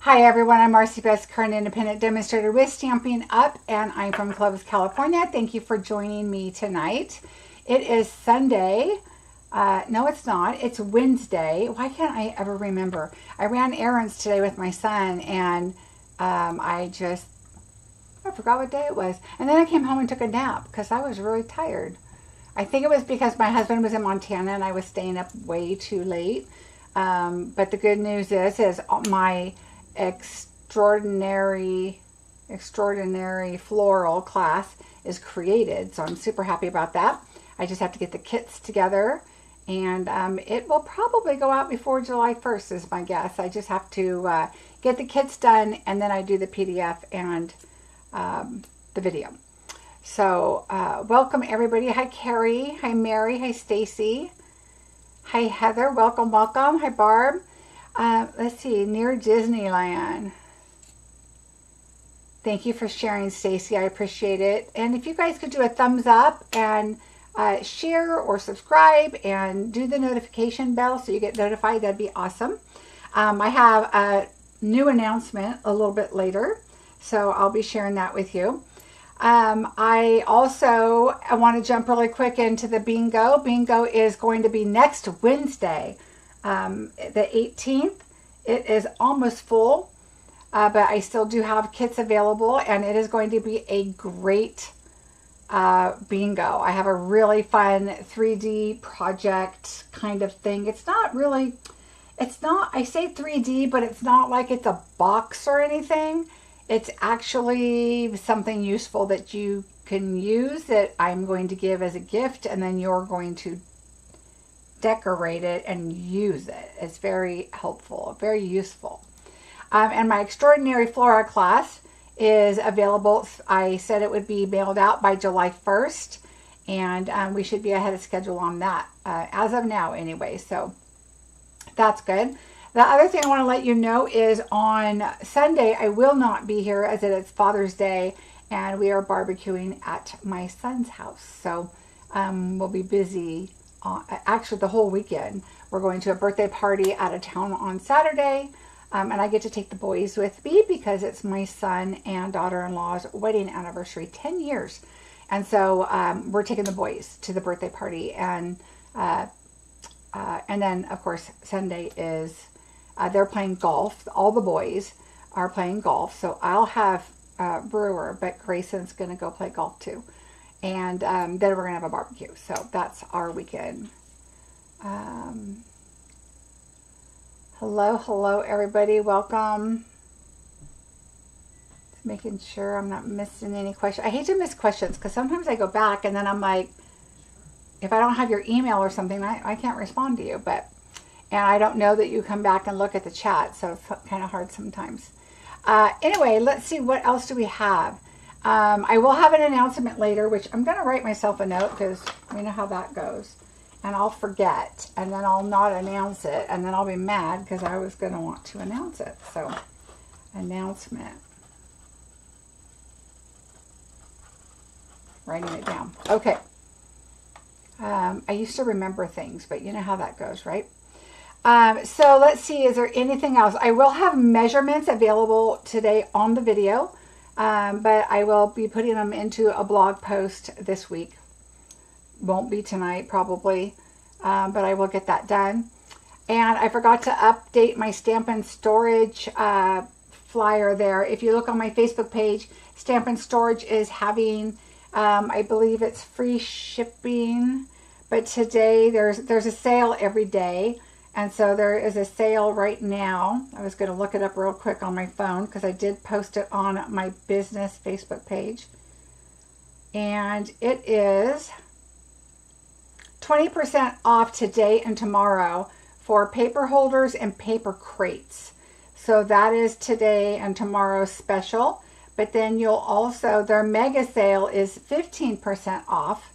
Hi everyone, I'm Marcie Besecker, an independent demonstrator with Stampin' Up, and I'm from Clovis, California. Thank you for joining me tonight. It is Sunday. No, it's not. It's Wednesday. Why can't I ever remember? I ran errands today with my son, and I forgot what day it was. And then I came home and took a nap because I was really tired. I think it was because my husband was in Montana and I was staying up way too late. But the good news is my extraordinary floral class is created, so I'm super happy about that. I just have to get the kits together, and it will probably go out before July 1st is my guess. I just have to get the kits done, and then I do the PDF and the video. So welcome everybody. Hi Carrie, hi Mary, hi Stacy, hi Heather, welcome. Hi Barb. Let's see, near Disneyland. Thank you for sharing, Stacy. I appreciate it. And if you guys could do a thumbs up and share or subscribe and do the notification bell so you get notified, that'd be awesome. I have a new announcement a little bit later, so I'll be sharing that with you. I want to jump really quick into the bingo. Bingo is going to be next Wednesday. The 18th. It is almost full, but I still do have kits available, and it is going to be a great bingo. I have a really fun 3D project kind of thing. I say 3D, but it's not like it's a box or anything. It's actually something useful that you can use that I'm going to give as a gift, and then you're going to decorate it and use it. It's very helpful, very useful. And my Extraordinary Flora class is available. I said it would be mailed out by July 1st, and we should be ahead of schedule on that as of now anyway, so that's good. The other thing I want to let you know is on Sunday I will not be here, as it is Father's Day, and we are barbecuing at my son's house, so we'll be busy. Actually the whole weekend. We're going to a birthday party out of town on Saturday, and I get to take the boys with me because it's my son and daughter-in-law's wedding anniversary, 10 years, and so we're taking the boys to the birthday party, and then of course Sunday is they're playing golf. All the boys are playing golf, so I'll have Brewer, but Grayson's gonna go play golf too. And then we're going to have a barbecue. So that's our weekend. Hello, everybody. Welcome. Just making sure I'm not missing any questions. I hate to miss questions because sometimes I go back and then I'm like, if I don't have your email or something, I can't respond to you. And I don't know that you come back and look at the chat, so it's kind of hard sometimes. Anyway, let's see, what else do we have? I will have an announcement later, which I'm going to write myself a note because we know how that goes. And I'll forget, and then I'll not announce it, and then I'll be mad because I was going to want to announce it. So, announcement. Writing it down. Okay. I used to remember things, but you know how that goes, right? So let's see, is there anything else? I will have measurements available today on the video. But I will be putting them into a blog post this week. Won't be tonight probably, but I will get that done. And I forgot to update my Stampin' Storage flyer there. If you look on my Facebook page, Stampin' Storage is having, I believe it's free shipping, but today there's a sale every day. And so there is a sale right now. I was going to look it up real quick on my phone because I did post it on my business Facebook page. And it is 20% off today and tomorrow for paper holders and paper crates. So that is today and tomorrow's special. But then you'll also, their mega sale is 15% off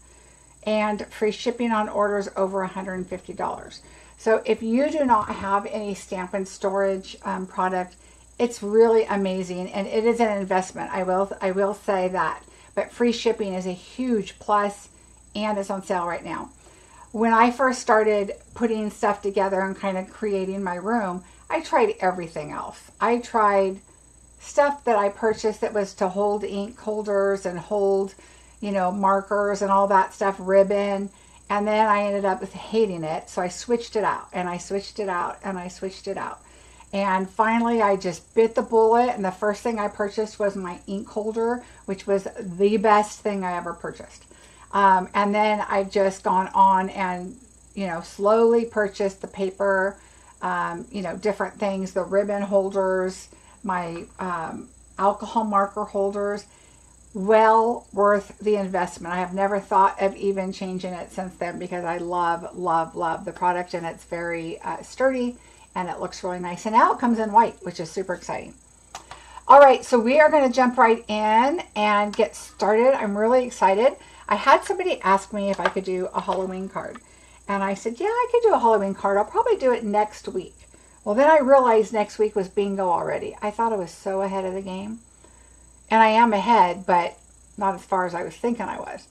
and free shipping on orders over $150. So if you do not have any Stampin' Storage product, it's really amazing, and it is an investment. I will say that. But free shipping is a huge plus, and it's on sale right now. when I first started putting stuff together and kind of creating my room, I tried everything else. I tried stuff that I purchased that was to hold ink holders and hold, you know, markers and all that stuff, ribbon. And then I ended up hating it. So I switched it out and I switched it out and I switched it out. And finally I just bit the bullet, and the first thing I purchased was my ink holder, which was the best thing I ever purchased. And then I've just gone on and, you know, slowly purchased the paper, you know, different things, the ribbon holders, my alcohol marker holders. Well worth the investment. I have never thought of even changing it since then, because I love, love, love the product, and it's very sturdy and it looks really nice. And now it comes in white, which is super exciting. All right, so we are going to jump right in and get started. I'm really excited. I had somebody ask me if I could do a Halloween card, and I said, yeah, I could do a Halloween card. I'll probably do it next week. Well, then I realized next week was bingo already. I thought I was so ahead of the game. And I am ahead, but not as far as I was thinking I was.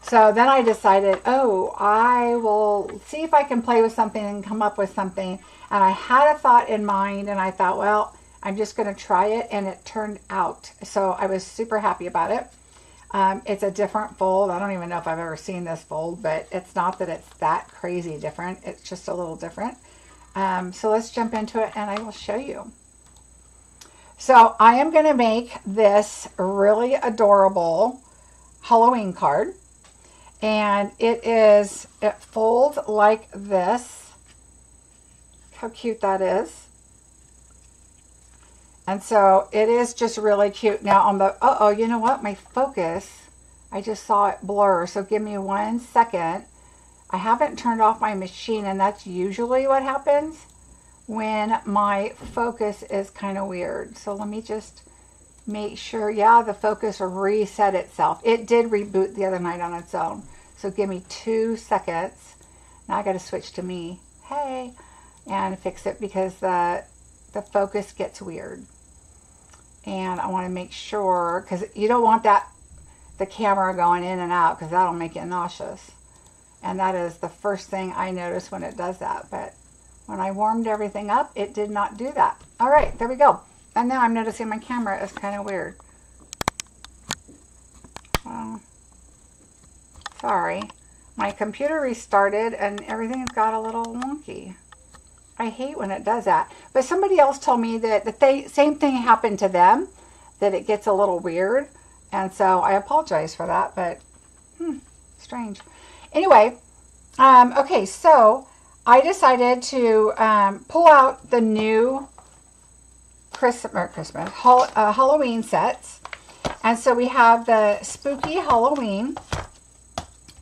So then I decided, oh, I will see if I can play with something and come up with something. And I had a thought in mind, and I thought, well, I'm just going to try it, and it turned out. So I was super happy about it. It's a different fold. I don't even know if I've ever seen this fold, but it's not that it's that crazy different. It's just a little different. So let's jump into it, and I will show you. So I am going to make this really adorable Halloween card, and it folds like this. How cute that is. And so it is just really cute. Now on the, uh-oh, you know what? My focus, I just saw it blur. So give me 1 second. I haven't turned off my machine, and that's usually what happens when my focus is kind of weird. So let me just make sure. Yeah, the focus reset itself. It did reboot the other night on its own. So give me 2 seconds. Now I got to switch to me. Hey, and fix it, because the focus gets weird. And I want to make sure, because you don't want the camera going in and out, because that'll make it nauseous. And that is the first thing I notice when it does that. But when I warmed everything up, it did not do that. All right, there we go. And now I'm noticing my camera is kind of weird. Sorry. My computer restarted and everything's got a little wonky. I hate when it does that. But somebody else told me that the same thing happened to them, that it gets a little weird. And so I apologize for that, but strange. Anyway, okay, so I decided to pull out the new Halloween sets. And so we have the Spooky Halloween,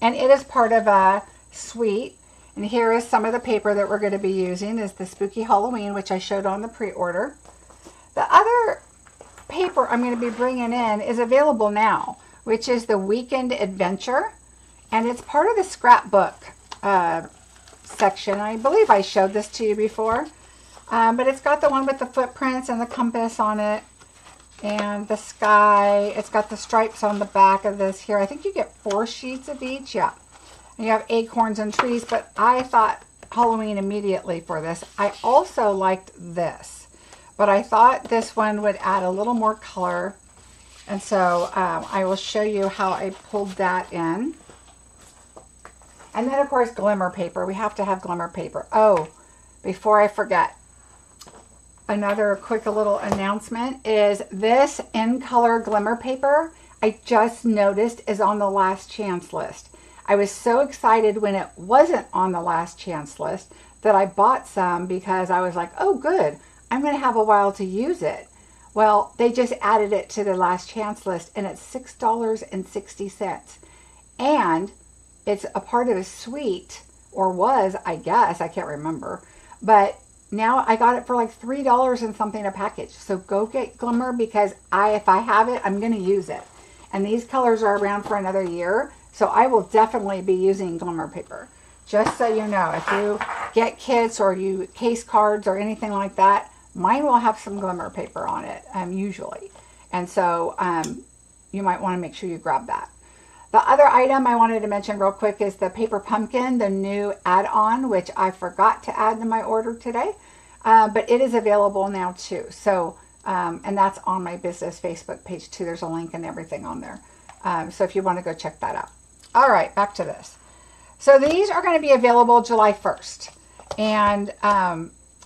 and it is part of a suite. And here is some of the paper that we're going to be using, is the Spooky Halloween, which I showed on the pre-order. The other paper I'm going to be bringing in is available now, which is the Weekend Adventure. And it's part of the scrapbook section. I believe I showed this to you before. But it's got the one with the footprints and the compass on it. And the sky. It's got the stripes on the back of this here. I think you get 4 sheets of each. Yeah. And you have acorns and trees. But I thought Halloween immediately for this. I also liked this. But I thought this one would add a little more color. And so I will show you how I pulled that in. And then, of course, glimmer paper. We have to have glimmer paper. Oh, before I forget, another quick little announcement is this in color glimmer paper I just noticed is on the last chance list. I was so excited when it wasn't on the last chance list that I bought some, because I was like, oh, good. I'm going to have a while to use it. Well, they just added it to the last chance list, and it's $6.60. And it's a part of a suite, or was, I guess. I can't remember. But now I got it for like $3 and something a package. So go get glimmer, because if I have it, I'm going to use it. And these colors are around for another year. So I will definitely be using glimmer paper. Just so you know, if you get kits or you case cards or anything like that, mine will have some glimmer paper on it, usually. And so you might want to make sure you grab that. The other item I wanted to mention real quick is the paper pumpkin, the new add-on, which I forgot to add to my order today, but it is available now too. So, and that's on my business Facebook page too. There's a link and everything on there. So if you want to go check that out. All right, back to this. So these are going to be available July 1st. And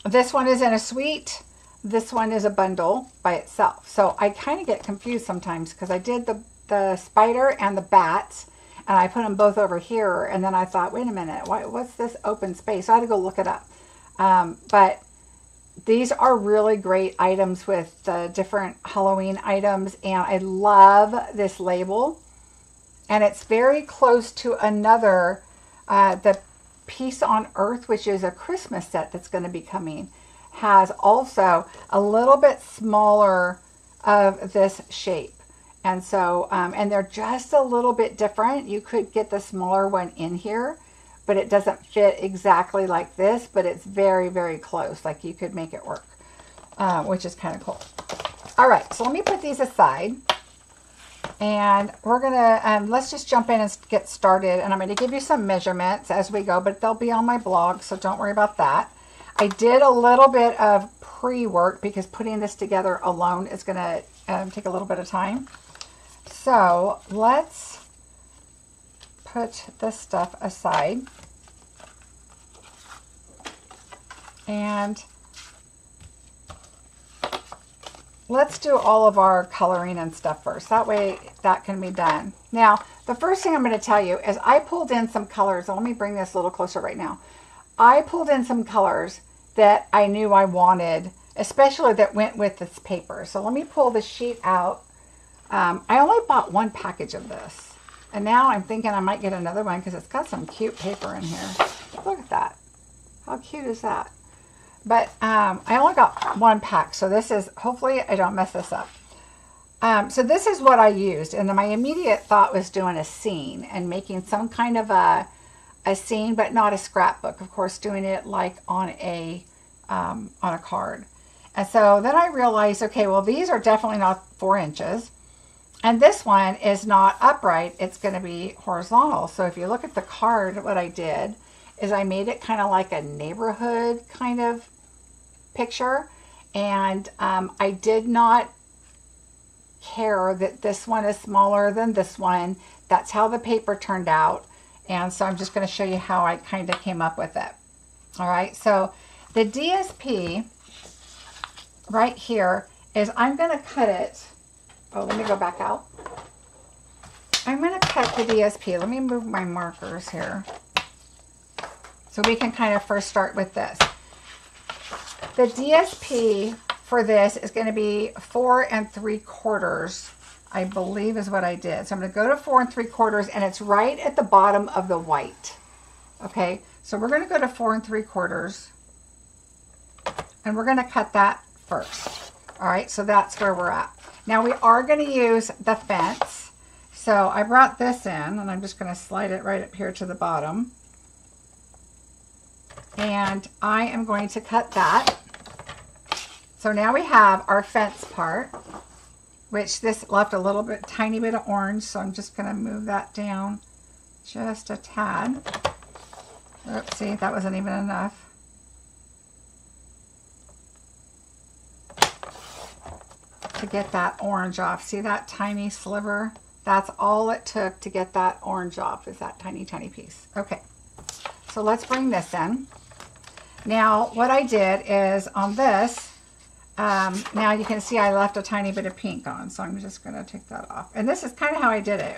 this one is in a suite. This one is a bundle by itself. So I kind of get confused sometimes because I did the spider and the bats, and I put them both over here. And then I thought, wait a minute, what's this open space? I had to go look it up. But these are really great items with different Halloween items. And I love this label. And it's very close to another, the Peace on Earth, which is a Christmas set that's going to be coming, has also a little bit smaller of this shape. And so, and they're just a little bit different. You could get the smaller one in here, but it doesn't fit exactly like this, but it's very, very close. Like you could make it work, which is kind of cool. All right, so let me put these aside. And we're going to, let's just jump in and get started. And I'm going to give you some measurements as we go, but they'll be on my blog, so don't worry about that. I did a little bit of pre-work because putting this together alone is going to take a little bit of time. So let's put this stuff aside. And let's do all of our coloring and stuff first. That way that can be done. Now, the first thing I'm going to tell you is I pulled in some colors. Let me bring this a little closer right now. I pulled in some colors that I knew I wanted, especially that went with this paper. So let me pull the sheet out. I only bought one package of this. And now I'm thinking I might get another one because it's got some cute paper in here. Look at that. How cute is that? But I only got one pack, so this is, hopefully I don't mess this up. So this is what I used, and my immediate thought was doing a scene and making some kind of a scene, but not a scrapbook. Of course, doing it like on a card. And so then I realized, okay, well, these are definitely not 4 inches. And this one is not upright. It's going to be horizontal. So if you look at the card, what I did is I made it kind of like a neighborhood kind of picture. And I did not care that this one is smaller than this one. That's how the paper turned out. And so I'm just going to show you how I kind of came up with it. All right, so the DSP right here is I'm going to cut it. Oh, let me go back out. I'm going to cut the DSP. Let me move my markers here. So we can kind of first start with this. The DSP for this is going to be 4 3/4, I believe is what I did. So I'm going to go to 4 3/4, and it's right at the bottom of the white. Okay, so we're going to go to 4 3/4, and we're going to cut that first. All right, so that's where we're at. Now we are going to use the fence. So I brought this in, and I'm just going to slide it right up here to the bottom. And I am going to cut that. So now we have our fence part, which this left a little bit, tiny bit of orange. So I'm just going to move that down just a tad. Oops, see, that wasn't even enough. To get that orange off. See that tiny sliver? That's all it took to get that orange off, is that tiny, tiny piece. Okay, so let's bring this in. Now, what I did is on this, now you can see I left a tiny bit of pink on, so I'm just going to take that off. And this is kind of how I did it.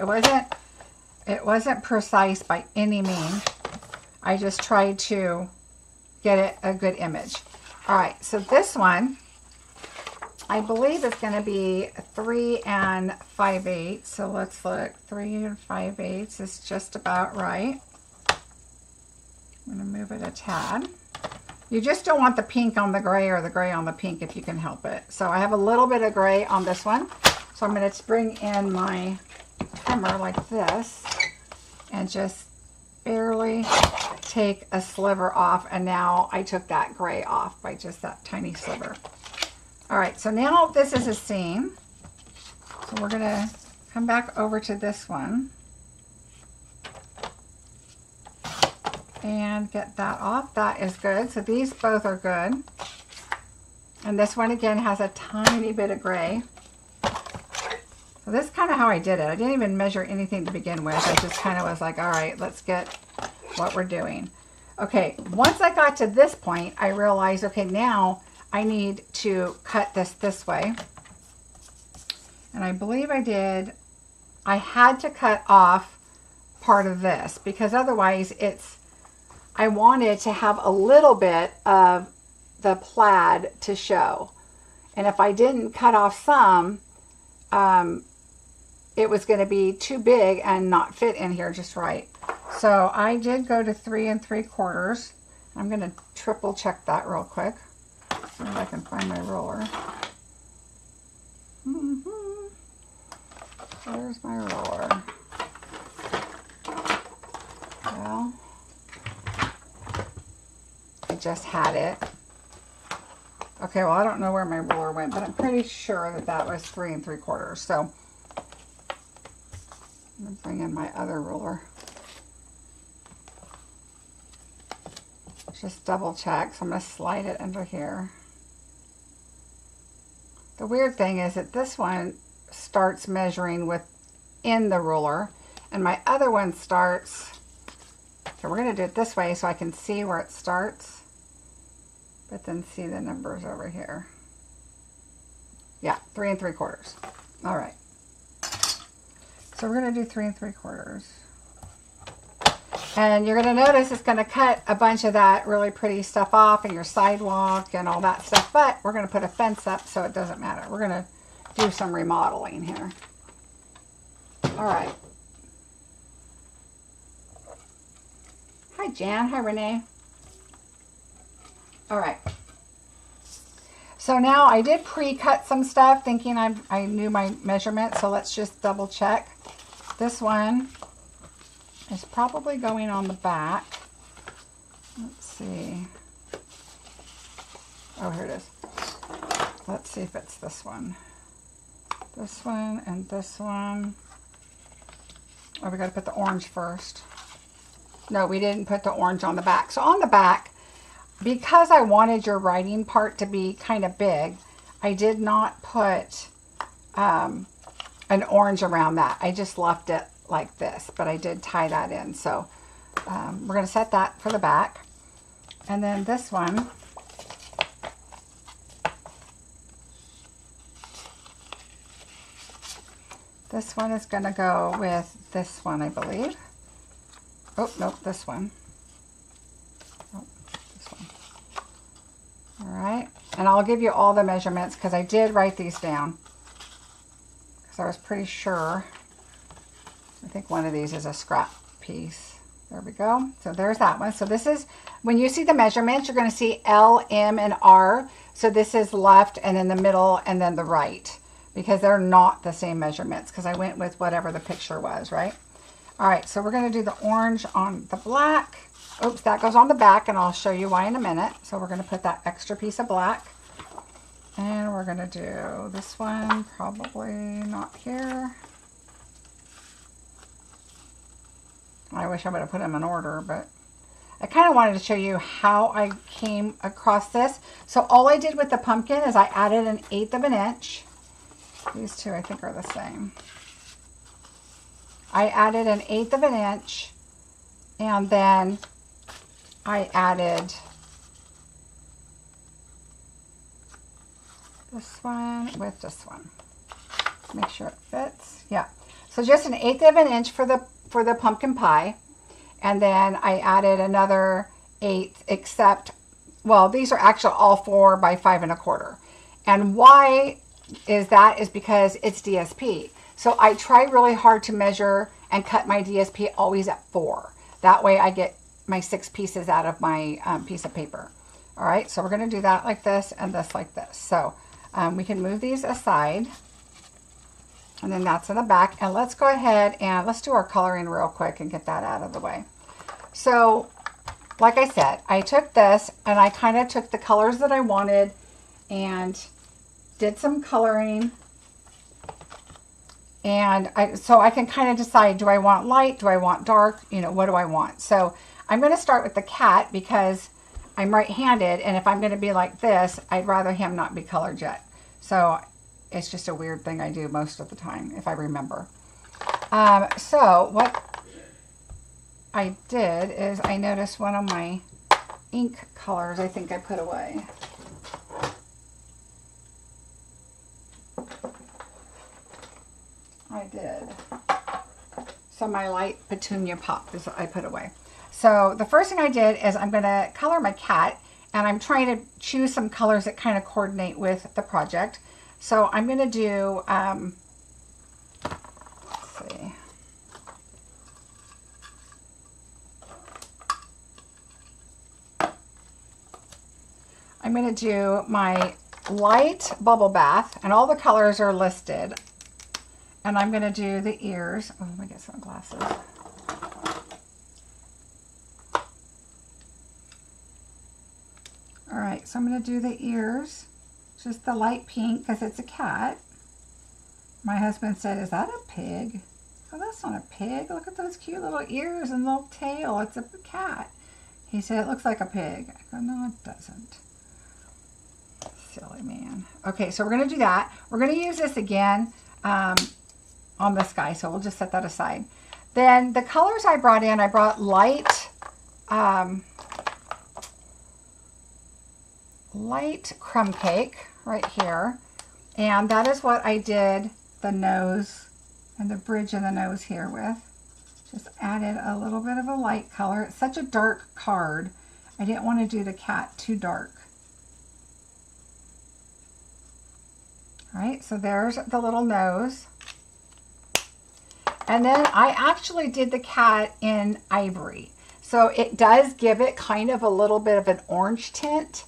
It wasn't precise by any means. I just tried to get it a good image. All right, so this one, I believe it's going to be 3 5/8. So let's look. 3 5/8 is just about right. I'm going to move it a tad. You just don't want the pink on the gray or the gray on the pink if you can help it. So I have a little bit of gray on this one. So I'm going to bring in my trimmer like this and just barely take a sliver off. And now I took that gray off by just that tiny sliver. All right, so now this is a seam. So we're going to come back over to this one. and get that off. That is good. So these both are good. And this one again has a tiny bit of gray. So this is kind of how I did it. I didn't even measure anything to begin with. I just kind of was like, all right, let's get what we're doing. Okay, once I got to this point, I realized, okay, now I need to cut this way. And I believe I did. I had to cut off part of this because otherwise I wanted to have a little bit of the plaid to show. And if I didn't cut off some, it was going to be too big and not fit in here just right. So I did go to 3 3/4. I'm going to triple check that real quick. See if I can find my roller. Where's my roller? Well, I just had it. Okay, well, I don't know where my ruler went, but I'm pretty sure that that was 3 3/4. So I'm going to bring in my other ruler. Just double check. So I'm going to slide it under here. The weird thing is that this one starts measuring within the ruler, and my other one starts. So we're going to do it this way so I can see where it starts, but then see the numbers over here. Yeah, 3 3/4. All right. So we're going to do 3 3/4. And you're going to notice it's going to cut a bunch of that really pretty stuff off and your sidewalk and all that stuff, but we're going to put a fence up so it doesn't matter. We're going to do some remodeling here. All right. Hi, Jan. Hi, Renee. All right. So now I did pre-cut some stuff thinking I knew my measurement, so let's just double check. This one is probably going on the back. Let's see. Oh, here it is. Let's see if it's this one. This one and this one. Oh, we got to put the orange first. No, we didn't put the orange on the back. So on the back, because I wanted your writing part to be kind of big, I did not put an orange around that. I just left it like this, but I did tie that in. So we're going to set that for the back. And then this one, is going to go with this one, I believe. Oh, nope, this one. Oh, this one. All right. And I'll give you all the measurements because I did write these down because I was pretty sure. I think one of these is a scrap piece. There we go. So there's that one. So this is, when you see the measurements, you're going to see L, M, and R. So this is left and then the middle and then the right, because they're not the same measurements because I went with whatever the picture was, right? All right, so we're going to do the orange on the black. Oops, that goes on the back, and I'll show you why in a minute. So we're going to put that extra piece of black. And we're going to do this one, probably not here. I wish I would have put them in order, but I kind of wanted to show you how I came across this. So all I did with the pumpkin is I added 1/8 of an inch. These two I think are the same. I added 1/8 of an inch, and then I added this one with this one. Make sure it fits. Yeah. So just 1/8 of an inch for the pumpkin pie, and then I added another 1/8, except, well, these are actually all 4 by 5 1/4. And why is that? Is because it's DSP. So I try really hard to measure and cut my DSP always at 4. That way I get my 6 pieces out of my piece of paper. All right, so we're going to do that like this and this like this. So we can move these aside. And then that's in the back. And let's go ahead and let's do our coloring real quick and get that out of the way. So like I said, I took this and I kind of took the colors that I wanted and did some coloring. And so I can kind of decide, do I want light? Do I want dark? You know, what do I want? So I'm going to start with the cat because I'm right-handed, and if I'm going to be like this, I'd rather him not be colored yet. So it's just a weird thing I do most of the time, if I remember. So what I did is I noticed one of my ink colors I think I put away. I did. So my light petunia pop is I put away. So the first thing I did is I'm going to color my cat, and I'm trying to choose some colors that kind of coordinate with the project. So I'm going to do, let's see. I'm going to do my light bubble bath, and all the colors are listed. And I'm going to do the ears. Oh, let me get some glasses. All right, so I'm going to do the ears, just the light pink because it's a cat. My husband said, "Is that a pig?" Oh, that's not a pig. Look at those cute little ears and little tail. It's a cat. He said, "It looks like a pig." I go, "No, it doesn't." Silly man. Okay, so we're going to do that. We're going to use this again on this guy, so we'll just set that aside. Then the colors I brought in, I brought light crumb cake right here, and that is what I did the nose and the bridge of the nose here with. Just added a little bit of a light color. It's such a dark card. I didn't want to do the cat too dark. All right, so there's the little nose. And then I actually did the cat in ivory. So it does give it kind of a little bit of an orange tint,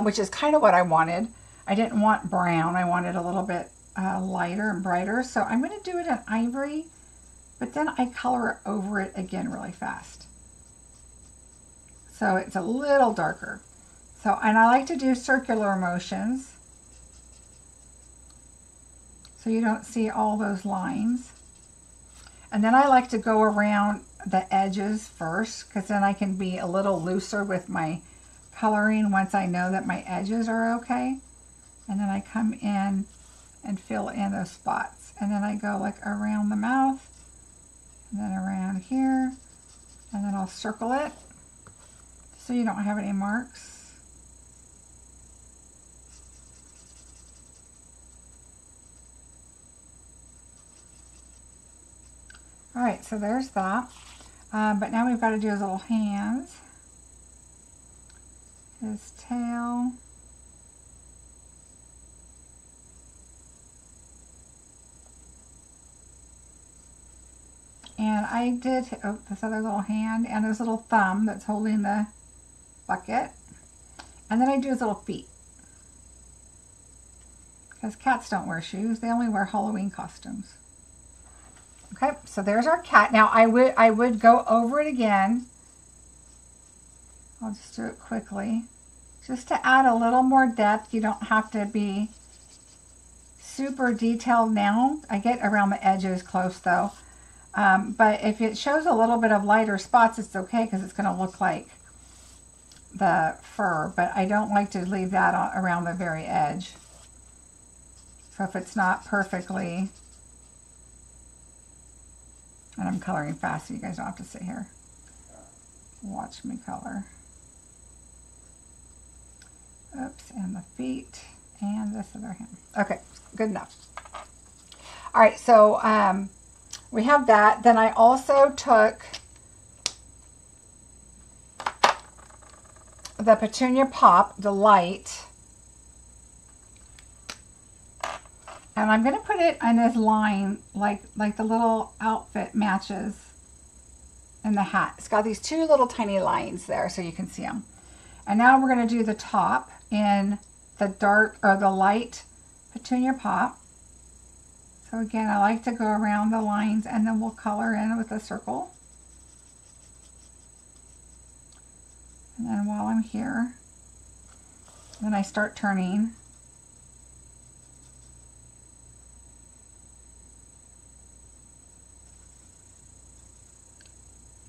which is kind of what I wanted. I didn't want brown. I wanted a little bit lighter and brighter. So I'm going to do it in ivory, but then I color it over it again really fast. So it's a little darker. So, and I like to do circular motions so you don't see all those lines. And then I like to go around the edges first, because then I can be a little looser with my coloring once I know that my edges are okay. And then I come in and fill in those spots. And then I go like around the mouth, and then around here, and then I'll circle it so you don't have any marks. All right, so there's that. But now we've got to do his little hands, his tail, and I did this other little hand and his little thumb that's holding the bucket, and then I do his little feet because cats don't wear shoes; they only wear Halloween costumes. Okay, so there's our cat. Now I would go over it again. I'll just do it quickly. Just to add a little more depth. You don't have to be super detailed now. I get around the edges close though. But if it shows a little bit of lighter spots, it's okay because it's going to look like the fur. But I don't like to leave that around the very edge. So if it's not perfectly... And I'm coloring fast so you guys don't have to sit here. Watch me color. Oops, and the feet and this other hand. Okay, good enough. All right, so we have that. Then I also took the Petunia Pop, the light, and I'm going to put it on this line like the little outfit matches in the hat. It's got these two little tiny lines there so you can see them. And now we're going to do the top in the dark or the light Petunia Pop. So again, I like to go around the lines and then we'll color in with a circle. And then while I'm here, then I start turning.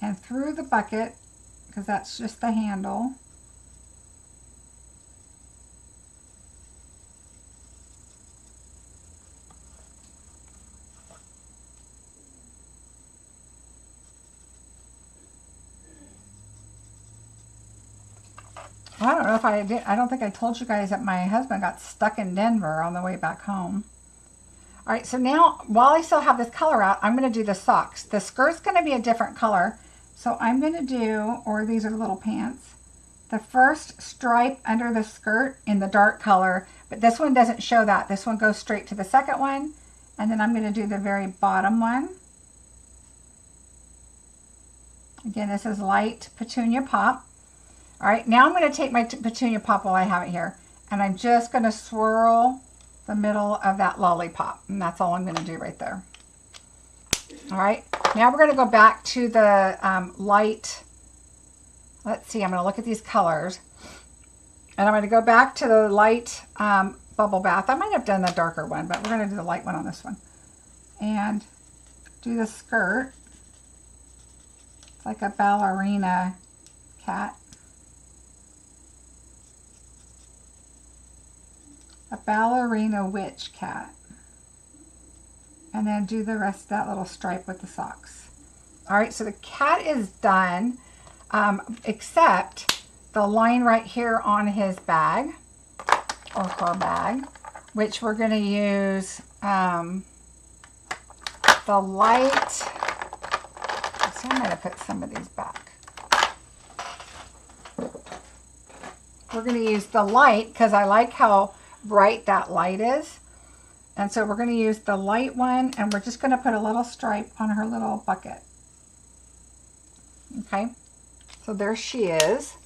And through the bucket, because that's just the handle. I don't know if I did. I don't think I told you guys that my husband got stuck in Denver on the way back home. All right, so now while I still have this color out, I'm going to do the socks. The skirt's going to be a different color. So I'm going to do, or these are little pants, the first stripe under the skirt in the dark color, but this one doesn't show that. This one goes straight to the second one, and then I'm going to do the very bottom one. Again, this is light petunia pop. All right, now I'm going to take my petunia pop while I have it here, and I'm just going to swirl the middle of that lollipop, and that's all I'm going to do right there. All right, now we're going to go back to the light. Let's see, I'm going to look at these colors, and I'm going to go back to the light bubble bath. I might have done the darker one, but we're going to do the light one on this one, and do the skirt. It's like a ballerina cat. A ballerina witch cat. And then do the rest of that little stripe with the socks. All right, so the cat is done, except the line right here on his bag, or her bag, which we're going to use the light. So I'm going to put some of these back. We're going to use the light because I like how bright that light is, and so we're going to use the light one, and we're just going to put a little stripe on her little bucket. Okay, so there she is.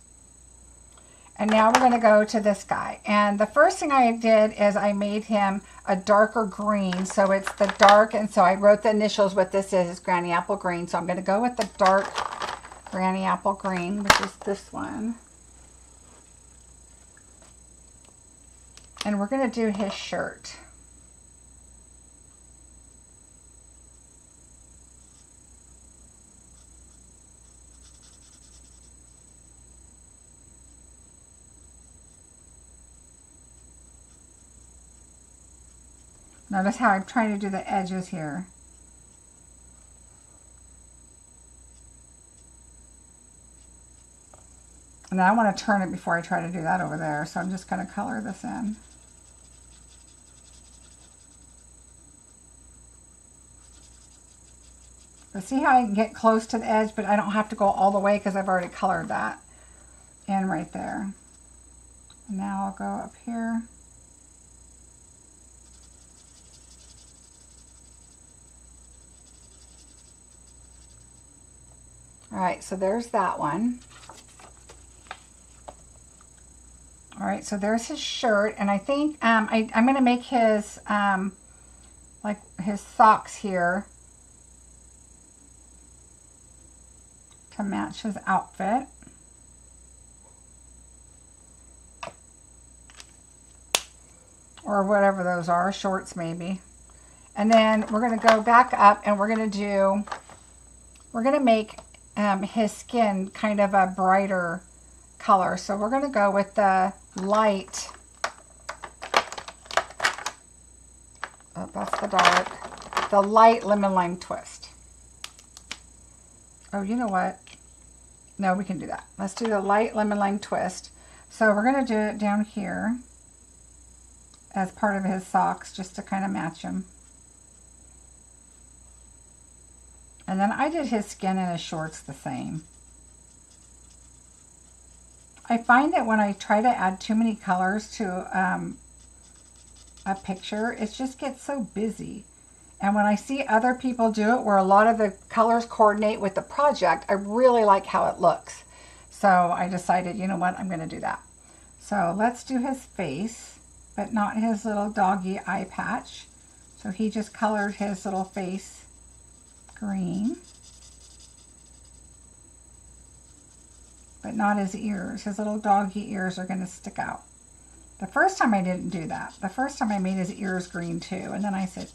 And now we're going to go to this guy, and the first thing I did is I made him a darker green, so it's the dark, and so I wrote the initials. What this is Granny Apple Green, so I'm going to go with the dark Granny Apple Green, which is this one. And we're going to do his shirt. Notice how I'm trying to do the edges here. And I want to turn it before I try to do that over there, so I'm just going to color this in. But see how I can get close to the edge, but I don't have to go all the way because I've already colored that in right there. And now I'll go up here. All right, so there's that one. All right, so there's his shirt, and I think I'm going to make his like his socks here to match his outfit. Or whatever those are, shorts maybe. And then we're going to go back up, and we're going to make his skin kind of a brighter color. So we're going to go with the light. Oh, that's the dark. The light lemon lime twist. Oh, you know what? No, we can do that. Let's do the light lemon lime twist. So we're going to do it down here as part of his socks, just to kind of match him. And then I did his skin and his shorts the same. I find that when I try to add too many colors to a picture, it just gets so busy. And when I see other people do it, where a lot of the colors coordinate with the project, I really like how it looks. So I decided, you know what, I'm going to do that. So let's do his face, but not his little doggy eye patch. So he just colored his little face green, but not his ears. His little doggy ears are going to stick out. The first time I didn't do that. The first time I made his ears green too, and then I said,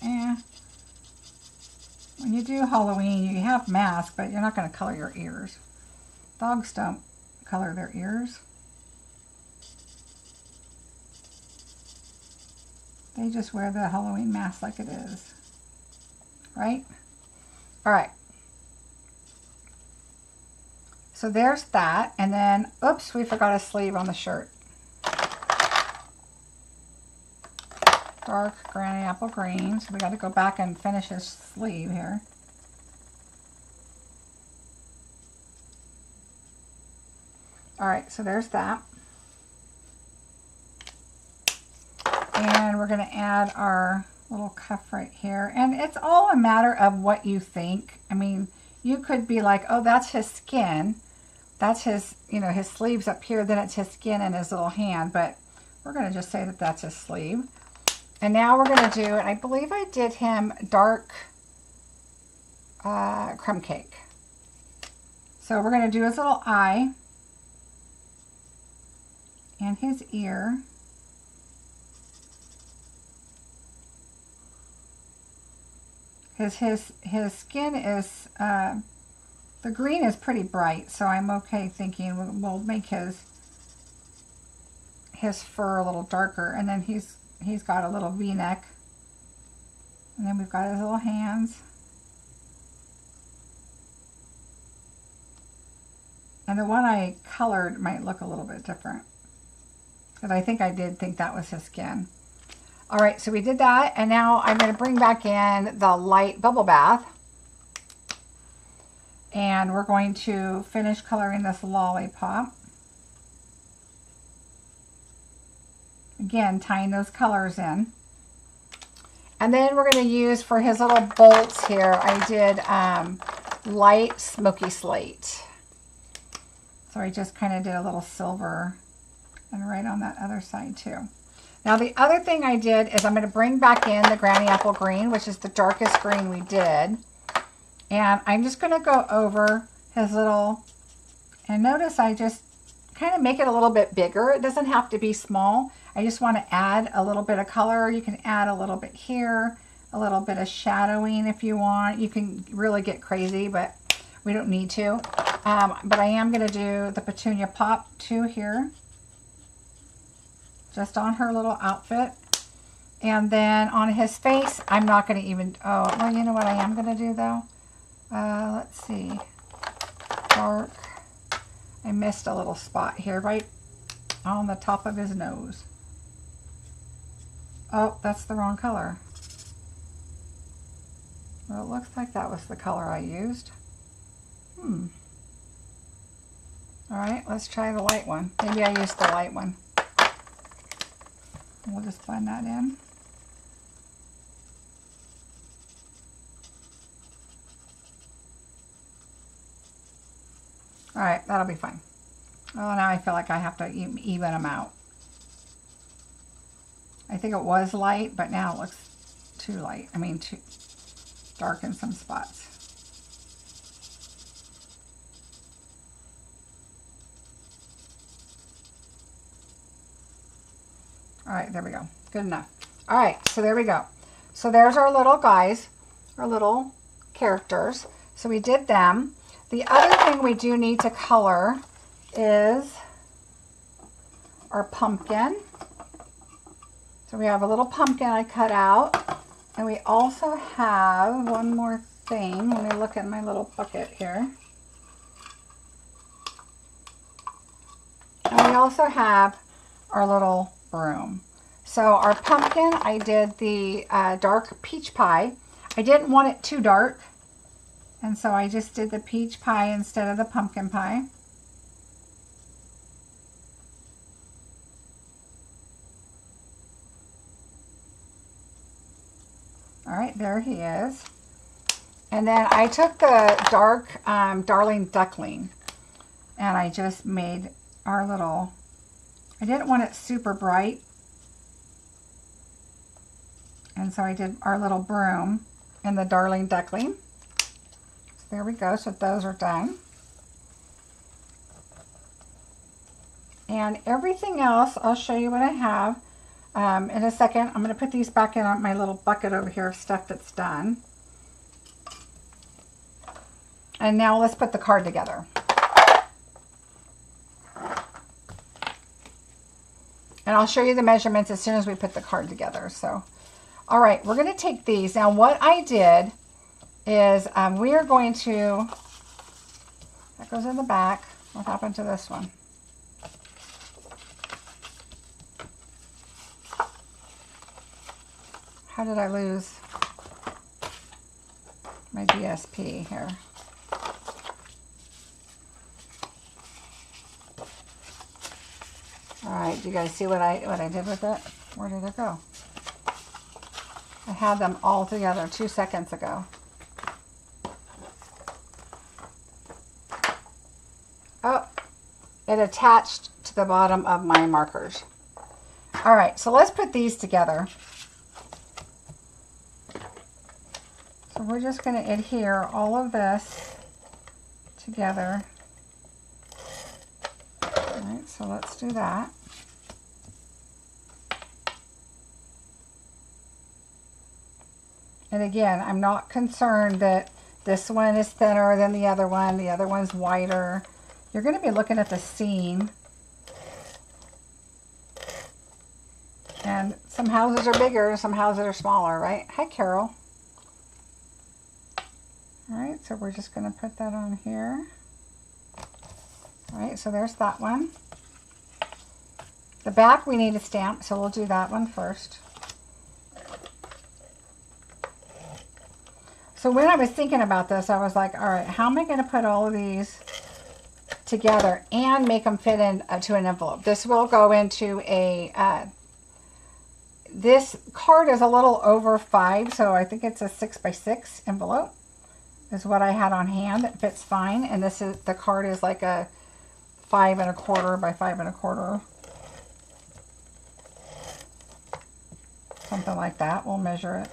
when you do Halloween, you have masks, but you're not going to color your ears. Dogs don't color their ears. They just wear the Halloween mask like it is. Right? All right. So there's that. And then, oops, we forgot a sleeve on the shirt. Dark granny apple green. So we got to go back and finish his sleeve here. All right, so there's that. And we're going to add our little cuff right here. And it's all a matter of what you think. I mean, you could be like, oh, that's his skin. That's his, you know, his sleeves up here. Then it's his skin and his little hand. But we're going to just say that that's his sleeve. And now we're going to do, and I believe I did him dark crumb cake. So we're going to do his little eye and his ear. His skin is, the green is pretty bright, so I'm okay thinking we'll make his fur a little darker. And then he's got a little V-neck. And then we've got his little hands. And the one I colored might look a little bit different, because I think I did think that was his skin. All right, so we did that, and now I'm going to bring back in the light bubble bath. And we're going to finish coloring this lollipop. Again, tying those colors in. And then we're going to use, for his little bolts here, I did light smoky slate. So I just kind of did a little silver, and right on that other side too. Now the other thing I did is I'm going to bring back in the Granny Apple Green, which is the darkest green we did. And I'm just going to go over his little, and notice I just kind of make it a little bit bigger. It doesn't have to be small. I just want to add a little bit of color. You can add a little bit here, a little bit of shadowing if you want. You can really get crazy, but we don't need to. But I am going to do the petunia pop too here, just on her little outfit. And then on his face, I'm not going to even, oh, well, you know what I am going to do though? Let's see, dark. I missed a little spot here, right on the top of his nose. Oh, that's the wrong color. Well, it looks like that was the color I used. All right, let's try the light one. Maybe I used the light one. We'll just blend that in. All right, that'll be fine. Well, now I feel like I have to even them out. I think it was light, but now it looks too light. I mean, too dark in some spots. All right, there we go. Good enough. All right, so there we go. So there's our little guys, our little characters. So we did them. The other thing we do need to color is our pumpkin. So we have a little pumpkin I cut out. And we also have one more thing. Let me look at my little bucket here. And we also have our little broom. So our pumpkin, I did the dark peach pie. I didn't want it too dark, and so I just did the peach pie instead of the pumpkin pie. All right, there he is. And then I took the dark Darling Duckling, and I just made our little, I didn't want it super bright, and so I did our little broom and the Darling Duckling. So there we go, so those are done. And everything else, I'll show you what I have in a second. I'm going to put these back in my little bucket over here of stuff that's done. And now let's put the card together. And I'll show you the measurements as soon as we put the card together. So, all right, we're going to take these. Now, what I did is we are going to, that goes in the back. What happened to this one? How did I lose my DSP here? All right, do you guys see what I did with it? Where did it go? I had them all together 2 seconds ago. Oh, it attached to the bottom of my markers. All right, so let's put these together. So we're just going to adhere all of this together. All right, so let's do that. And again, I'm not concerned that this one is thinner than the other one's wider. You're going to be looking at the seam. And some houses are bigger, some houses are smaller, right? Hi, Carol. All right, so we're just going to put that on here. All right, so there's that one. The back we need to stamp, so we'll do that one first. So when I was thinking about this, I was like, all right, how am I going to put all of these together and make them fit into an envelope? This will go into a, this card is a little over 5, so I think it's a 6x6 envelope is what I had on hand. That fits fine. And this is, the card is like a 5 1/4 by 5 1/4. Something like that. We'll measure it.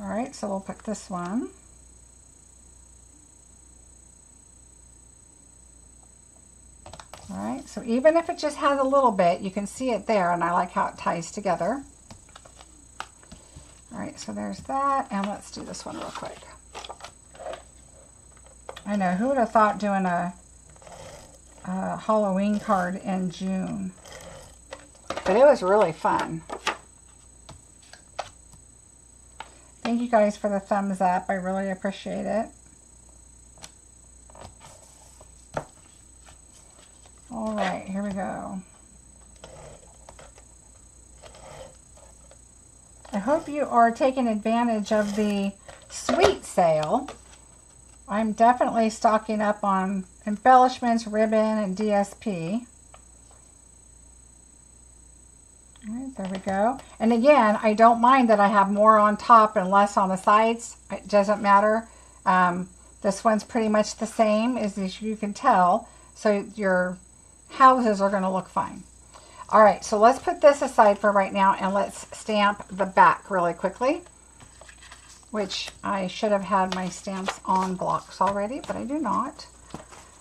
All right, so we'll put this one. All right, so even if it just has a little bit, you can see it there, and I like how it ties together. All right, so there's that, and let's do this one real quick. I know, who would have thought doing a Halloween card in June? But it was really fun. Thank you guys for the thumbs up. I really appreciate it. All right, here we go. I hope you are taking advantage of the sweet sale. I'm definitely stocking up on embellishments, ribbon, and DSP. All right, there we go. And again, I don't mind that I have more on top and less on the sides. It doesn't matter. This one's pretty much the same, as you can tell. So your houses are going to look fine. All right, so let's put this aside for right now, and let's stamp the back really quickly, which I should have had my stamps on blocks already, but I do not.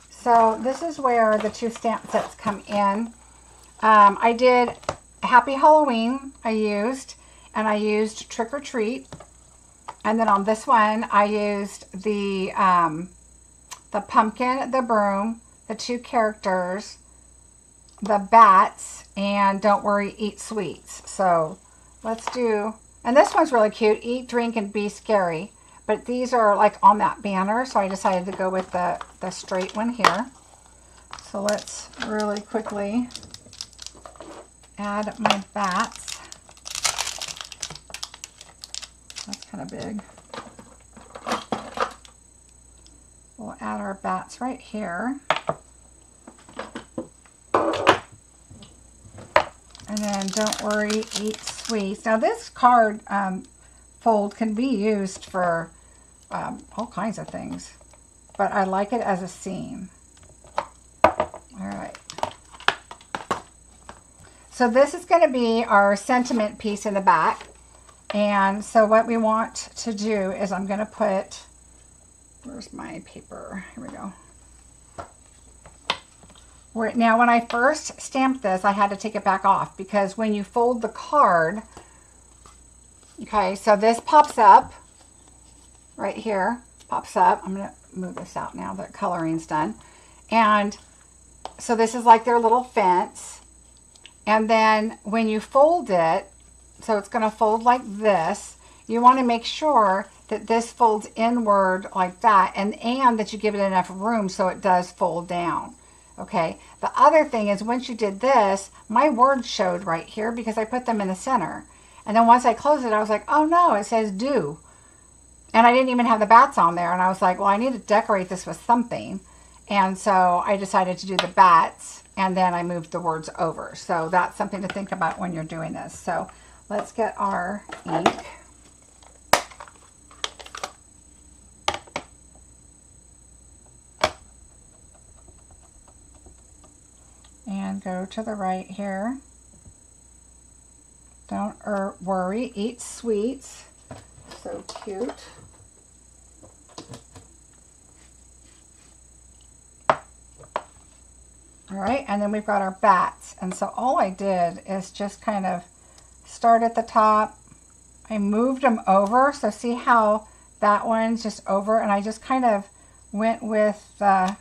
So this is where the 2 stamp sets come in. I did Happy Halloween, I used Trick or Treat. And then on this one, I used the pumpkin, the broom, the 2 characters, the bats, and Don't Worry, Eat Sweets. So let's do, and this one's really cute, Eat, Drink, and Be Scary. But these are like on that banner, so I decided to go with the straight one here. So let's really quickly add my bats. That's kind of big. We'll add our bats right here. And then Don't Worry, Eat Sweets. Now this card fold can be used for all kinds of things, but I like it as a seam. All right. So this is going to be our sentiment piece in the back. And so what we want to do is I'm going to put, where's my paper? Here we go. Now, when I first stamped this, I had to take it back off because when you fold the card, okay, so this pops up right here, pops up. I'm going to move this out now that coloring's done. And So this is like their little fence. And then when you fold it, so it's going to fold like this, you want to make sure that this folds inward like that, and that you give it enough room so it does fold down. Okay, the other thing is once you did this, my words showed right here because I put them in the center. And then once I closed it, I was like, oh no, it says do. And I didn't even have the bats on there. And I was like, well, I need to decorate this with something. And so I decided to do the bats, and then I moved the words over. So that's something to think about when you're doing this. So let's get our ink. And go to the right here. Don't worry, eat sweets. So cute. All right, and then we've got our bats. And so all I did is just kind of start at the top. I moved them over. So see how that one's just over, and I just kind of went with the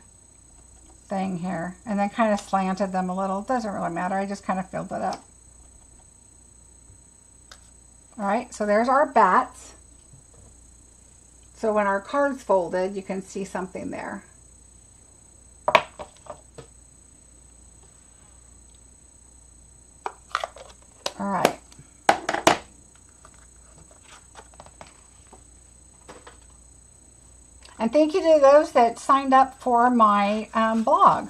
thing here and then kind of slanted them a little. It doesn't really matter. I just kind of filled it up. All right, so there's our bats. So when our card's folded, you can see something there. All right. And thank you to those that signed up for my blog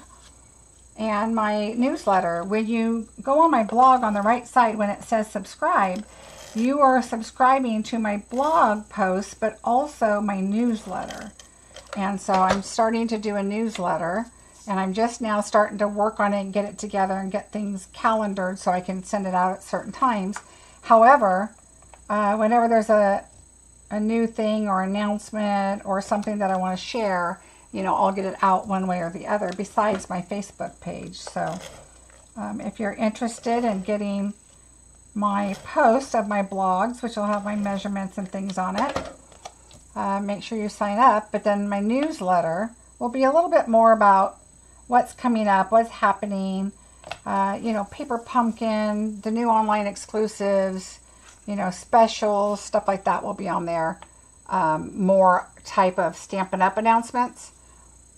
and my newsletter. When you go on my blog on the right side, when it says subscribe, you are subscribing to my blog posts, but also my newsletter. And so I'm starting to do a newsletter, and I'm just now starting to work on it and get it together and get things calendared so I can send it out at certain times. However, whenever there's a new thing or announcement or something that I want to share, you know, I'll get it out one way or the other besides my Facebook page. So if you're interested in getting my posts of my blogs, which will have my measurements and things on it, make sure you sign up. But then my newsletter will be a little bit more about what's coming up, what's happening, you know, Paper Pumpkin, the new online exclusives, you know, specials, stuff like that will be on there. More type of Stampin' Up announcements,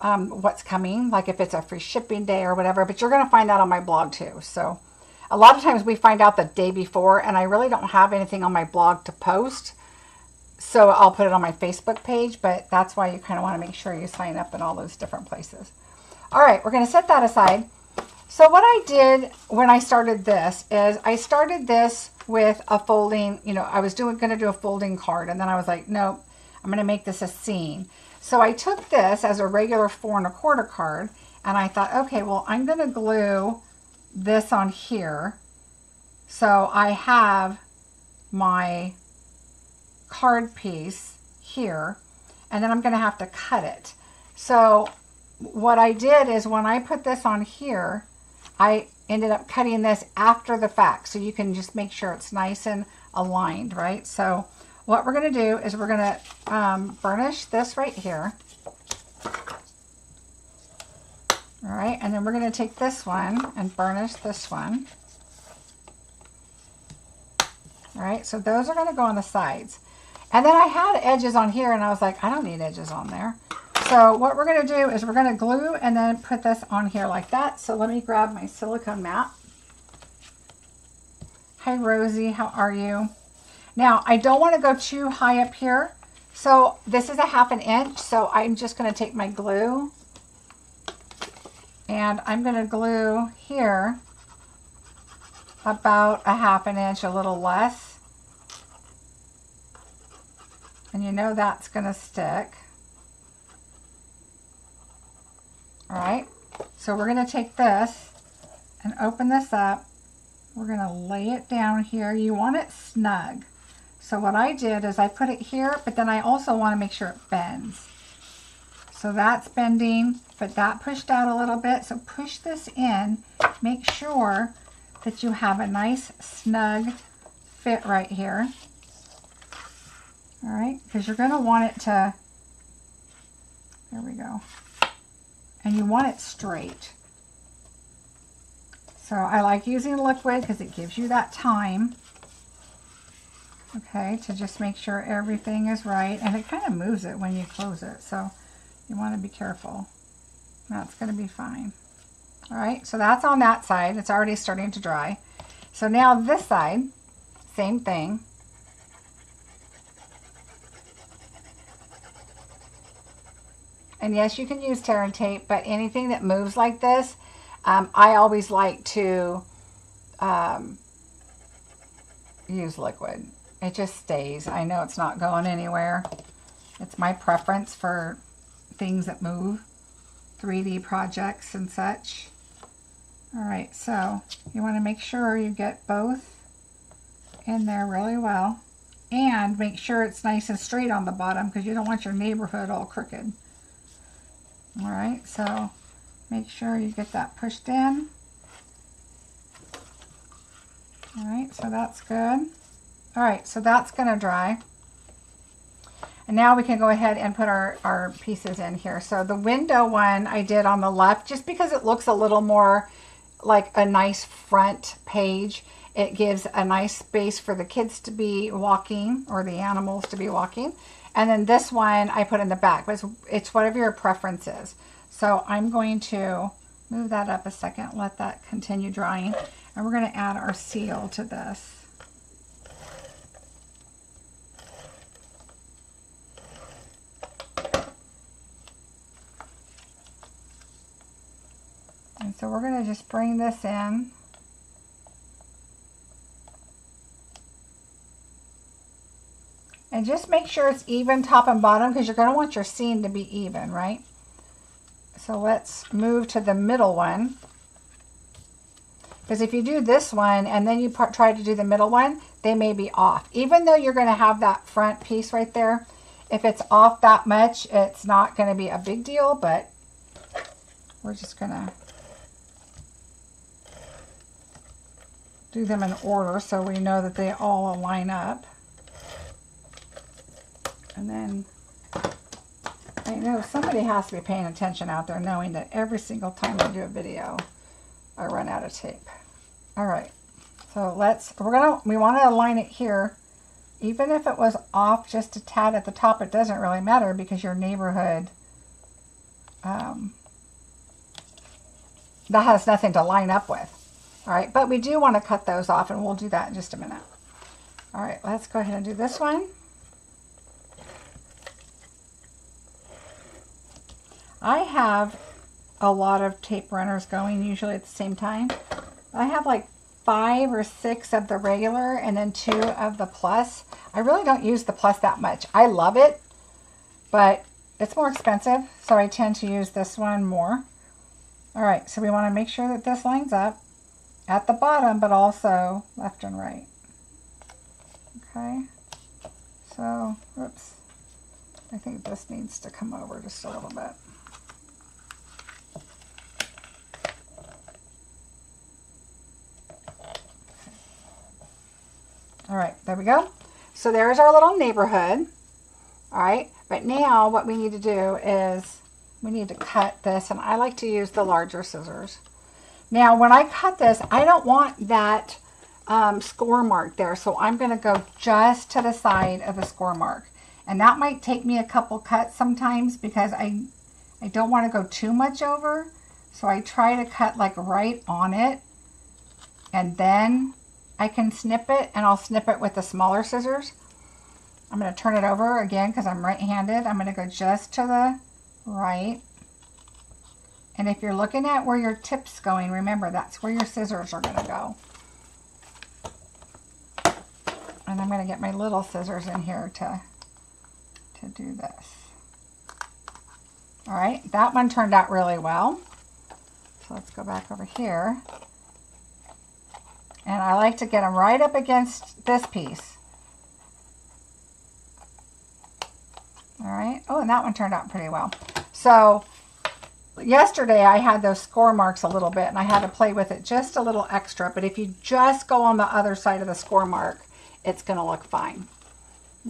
what's coming, like if it's a free shipping day or whatever, but you're going to find that on my blog too. So a lot of times we find out the day before, and I really don't have anything on my blog to post. So I'll put it on my Facebook page, but that's why you kind of want to make sure you sign up in all those different places. All right, we're going to set that aside. So what I did when I started this is I started this with a folding, you know, I was going to do a folding card, and then I was like, nope, I'm going to make this a scene. So I took this as a regular 4 1/4 card, and I thought, okay, well, I'm going to glue this on here. So I have my card piece here, and then I'm going to have to cut it. So what I did is when I put this on here, I ended up cutting this after the fact, so you can just make sure it's nice and aligned, right? So what we're going to do is we're going to burnish this right here. All right, and then we're going to take this one and burnish this one. All right, so those are going to go on the sides. And then I had edges on here, and I was like, I don't need edges on there. So what we're going to do is we're going to glue and then put this on here like that. So let me grab my silicone mat. Hi, Rosie. How are you? Now, I don't want to go too high up here. So this is a 1/2 inch. So I'm just going to take my glue, and I'm going to glue here about a 1/2 inch, a little less. And you know that's going to stick. All right, so we're going to take this and open this up. We're going to lay it down here. You want it snug. So what I did is I put it here, but then I also want to make sure it bends. So that's bending, but that pushed out a little bit. So push this in. Make sure that you have a nice snug fit right here. All right, because you're going to want it to, there we go. And you want it straight. So I like using liquid because it gives you that time, okay, to just make sure everything is right. And it kind of moves it when you close it, so you want to be careful. That's going to be fine. All right, so that's on that side. It's already starting to dry. So now this side, same thing. And yes, you can use tear and tape, but anything that moves like this, I always like to use liquid. It just stays. I know it's not going anywhere. It's my preference for things that move, 3D projects and such. All right, so you want to make sure you get both in there really well, and make sure it's nice and straight on the bottom because you don't want your neighborhood all crooked. All right, so make sure you get that pushed in. All right, so that's good. All right, so that's going to dry. And now we can go ahead and put our pieces in here. So the window one I did on the left just because it looks a little more like a nice front page. It gives a nice space for the kids to be walking or the animals to be walking. And then this one I put in the back, but it's whatever your preference is. So I'm going to move that up a second, let that continue drying. And we're going to add our seal to this. And so we're going to just bring this in. And just make sure it's even top and bottom because you're going to want your seam to be even, right? So let's move to the middle one. Because if you do this one and then you try to do the middle one, they may be off. Even though you're going to have that front piece right there, if it's off that much, it's not going to be a big deal, but we're just going to do them in order so we know that they all line up. And then I know somebody has to be paying attention out there, knowing that every single time I do a video, I run out of tape. All right, so we want to align it here. Even if it was off just a tad at the top, it doesn't really matter because your neighborhood, that has nothing to line up with. All right, but we do want to cut those off, and we'll do that in just a minute. All right, let's go ahead and do this one. I have a lot of tape runners going usually at the same time. I have like 5 or 6 of the regular and then 2 of the plus. I really don't use the plus that much. I love it, but it's more expensive, so I tend to use this one more. All right, so we want to make sure that this lines up at the bottom, but also left and right. Okay, so, whoops. I think this needs to come over just a little bit. All right, there we go. So there's our little neighborhood. All right, but now what we need to do is we need to cut this, and I like to use the larger scissors. Now, when I cut this, I don't want that score mark there, so I'm going to go just to the side of the score mark. And that might take me a couple cuts sometimes because I don't want to go too much over. So I try to cut like right on it, and then I can snip it, and I'll snip it with the smaller scissors. I'm going to turn it over again because I'm right-handed. I'm going to go just to the right. And if you're looking at where your tip's going, remember that's where your scissors are going to go. And I'm going to get my little scissors in here to do this. All right, that one turned out really well. So let's go back over here. And I like to get them right up against this piece. All right. Oh, and that one turned out pretty well. So yesterday I had those score marks a little bit, and I had to play with it just a little extra. But if you just go on the other side of the score mark, it's going to look fine.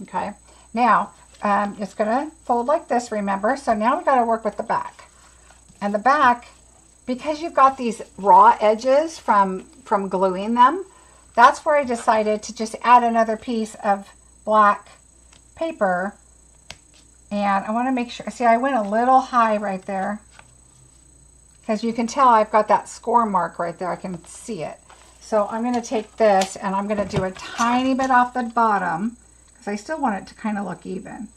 Okay. Now, it's going to fold like this, remember. So now we've got to work with the back. And the back, because you've got these raw edges from gluing them, that's where I decided to just add another piece of black paper. And I want to make sure, see, I went a little high right there because you can tell I've got that score mark right there. I can see it. So I'm going to take this and I'm going to do a tiny bit off the bottom because I still want it to kind of look even.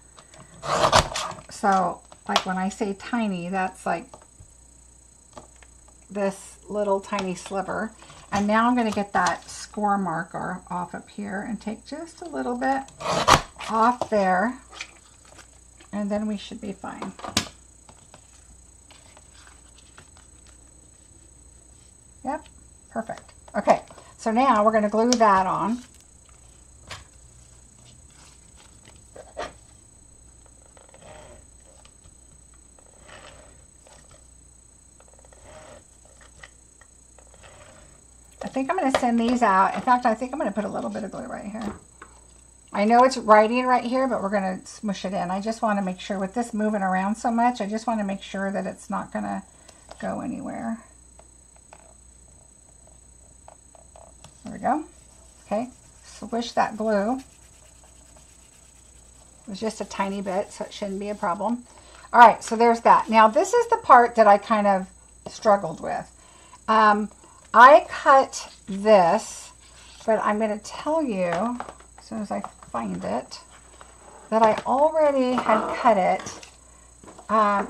So like when I say tiny, that's like this little tiny sliver. And now I'm going to get that score marker off up here and take just a little bit off there. And then we should be fine. Yep, perfect. Okay, so now we're going to glue that on. I think I'm going to send these out. In fact, I think I'm going to put a little bit of glue right here. I know it's writing right here, but we're going to smush it in. I just want to make sure with this moving around so much, I just want to make sure that it's not going to go anywhere. There we go. Okay, swish that glue. It was just a tiny bit, so it shouldn't be a problem. All right, so there's that. Now, this is the part that I kind of struggled with. I cut this, but I'm going to tell you, as soon as I find it, that I already had cut it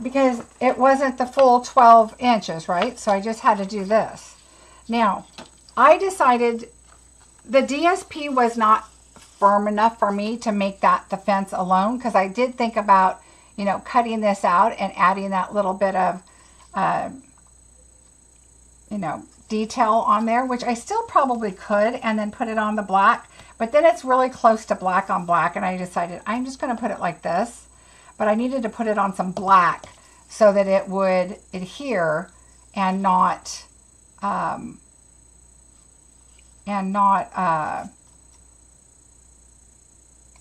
because it wasn't the full 12 inches, right? So I just had to do this. Now, I decided the DSP was not firm enough for me to make that the fence alone, because I did think about, you know, cutting this out and adding that little bit of, you know, detail on there, which I still probably could, and then put it on the black. But then it's really close to black on black, and I decided I'm just going to put it like this. But I needed to put it on some black so that it would adhere and not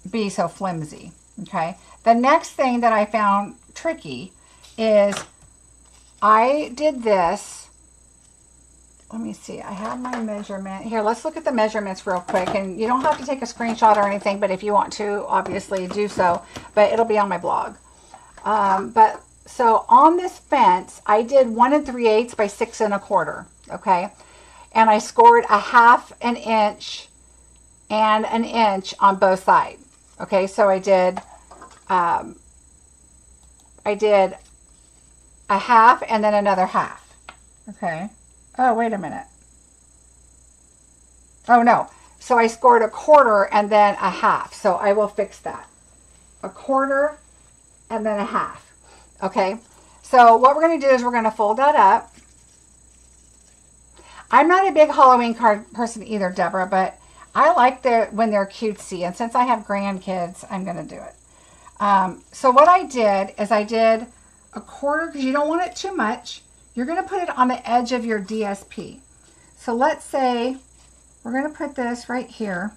be so flimsy. Okay. The next thing that I found tricky is I did this. Let me see. I have my measurement here. Let's look at the measurements real quick. And you don't have to take a screenshot or anything, but if you want to, obviously do so. But it'll be on my blog. So on this fence, I did 1 3/8 by 6 1/4. Okay. And I scored a 1/2 inch and 1 inch on both sides. Okay. So I did a 1/2 and then another 1/2. Okay. Oh, wait a minute. Oh, no. So I scored a 1/4 and then a 1/2. So I will fix that. A 1/4 and then a 1/2. Okay. So what we're going to do is we're going to fold that up. I'm not a big Halloween card person either, Deborah, but I like when they're cutesy. And since I have grandkids, I'm going to do it. So what I did is I did a 1/4, because you don't want it too much. You're going to put it on the edge of your DSP. So let's say we're going to put this right here,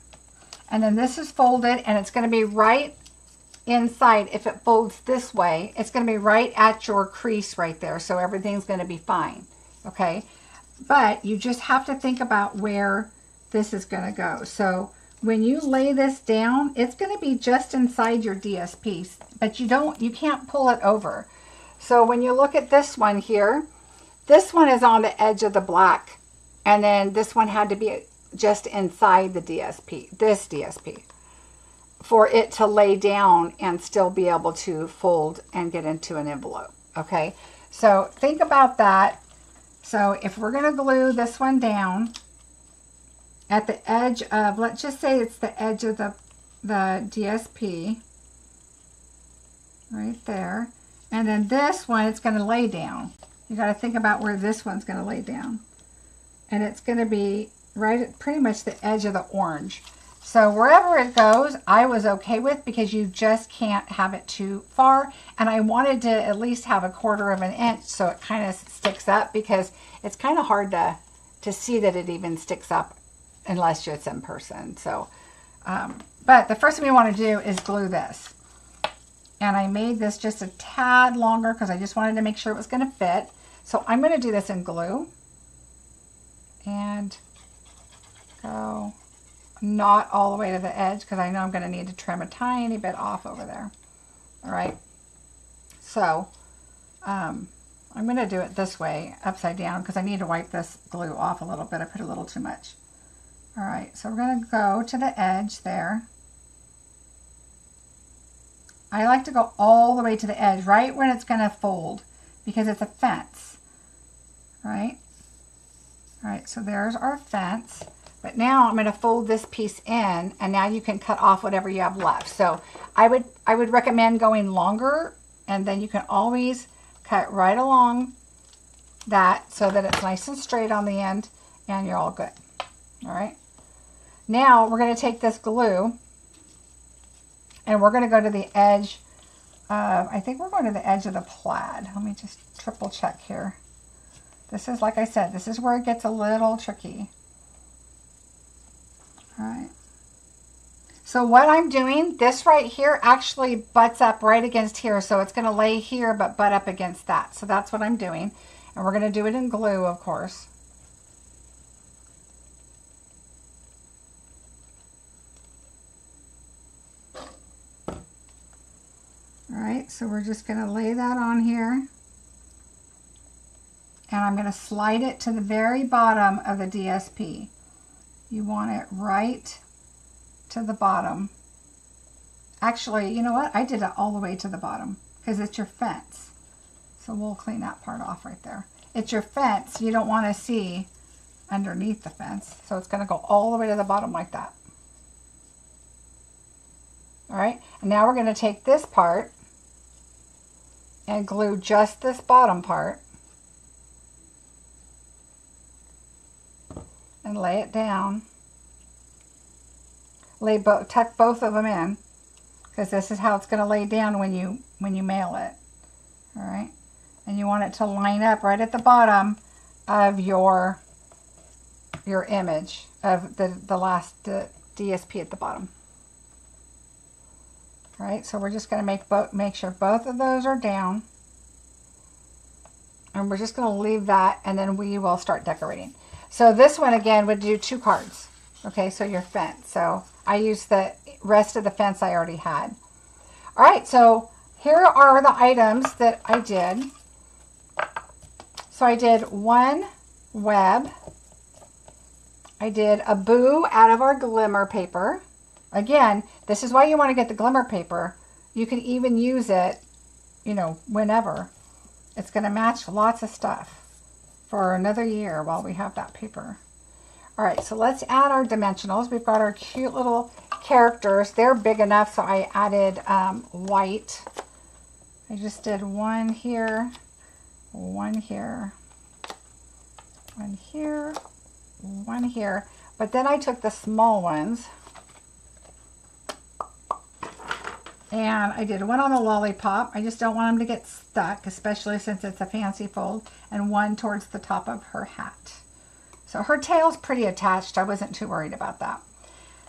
and then this is folded, and it's going to be right inside. If it folds this way, it's going to be right at your crease right there, so everything's going to be fine. Okay, but you just have to think about where this is going to go. So when you lay this down, it's going to be just inside your DSP, but you can't pull it over. So when you look at this one here, this one is on the edge of the black, and then this one had to be just inside the DSP, this DSP, for it to lay down and still be able to fold and get into an envelope. Okay, so think about that. So if we're going to glue this one down at the edge of, let's just say it's the edge of the DSP, right there, and then this one, it's going to lay down. You got to think about where this one's going to lay down. And it's going to be right at pretty much the edge of the orange. So wherever it goes, I was okay with, because you just can't have it too far. And I wanted to at least have a 1/4 inch so it kind of sticks up, because it's kind of hard to see that it even sticks up unless it's in person. So, but the first thing we want to do is glue this. And I made this just a tad longer because I just wanted to make sure it was going to fit. So I'm going to do this in glue and go not all the way to the edge because I know I'm going to need to trim a tiny bit off over there. All right. So I'm going to do it this way, upside down, because I need to wipe this glue off a little bit. I put a little too much. All right, so we're going to go to the edge there. I like to go all the way to the edge, right when it's going to fold, because it's a fence, right? All right, so there's our fence. But now I'm going to fold this piece in, and now you can cut off whatever you have left. So I would recommend going longer, and then you can always cut right along that so that it's nice and straight on the end, and you're all good. All right. Now we're going to take this glue, and we're going to go to the edge of, I think we're going to the edge of the plaid. Let me just triple check here. This is, like I said, this is where it gets a little tricky. All right. So what I'm doing, this right here actually butts up right against here. So it's going to lay here but butt up against that. So that's what I'm doing. And we're going to do it in glue, of course. All right, so we're just going to lay that on here. And I'm going to slide it to the very bottom of the DSP. You want it right to the bottom. Actually, you know what? I did it all the way to the bottom because it's your fence. So we'll clean that part off right there. It's your fence. You don't want to see underneath the fence. So it's going to go all the way to the bottom like that. All right. And now we're going to take this part and glue just this bottom part and lay it down. Tuck both of them in, because this is how it's going to lay down when you mail it. All right, and you want it to line up right at the bottom of your image of the last DSP at the bottom. All right, so we're just going to make sure both of those are down, and we're just going to leave that, and then we will start decorating. So this one again would do 2 cards. Okay, so your fence. So I used the rest of the fence I already had. All right, so here are the items that I did. So I did 1 web. I did a boo out of our glimmer paper. Again, this is why you want to get the glimmer paper. You can even use it, you know, whenever. It's going to match lots of stuff for another year while we have that paper. All right, so let's add our dimensionals. We've got our cute little characters. They're big enough, so I added white. I just did 1 here, 1 here, 1 here, 1 here. But then I took the small ones and I did 1 on the lollipop. I just don't want them to get stuck, especially since it's a fancy fold, and 1 towards the top of her hat. So her tail's pretty attached. I wasn't too worried about that.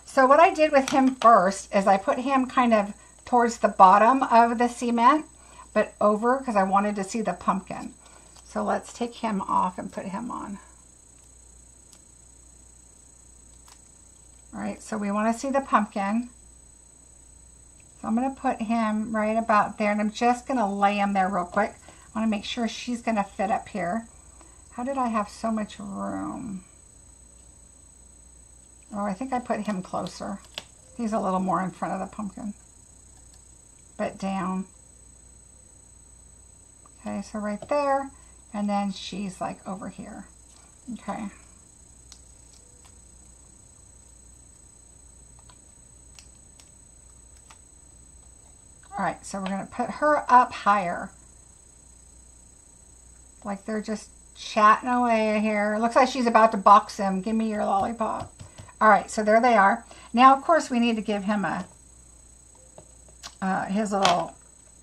So what I did with him first is I put him kind of towards the bottom of the cement, but over, because I wanted to see the pumpkin. So let's take him off and put him on. All right, so we want to see the pumpkin. So I'm going to put him right about there, and I'm just going to lay him there real quick. I want to make sure she's going to fit up here. How did I have so much room? Oh, I think I put him closer. He's a little more in front of the pumpkin. But down. Okay, so right there. And then she's like over here. Okay. All right, so we're going to put her up higher. Like they're just chatting away here. Looks like she's about to box him. Give me your lollipop. All right, so there they are. Now, of course, we need to give him his little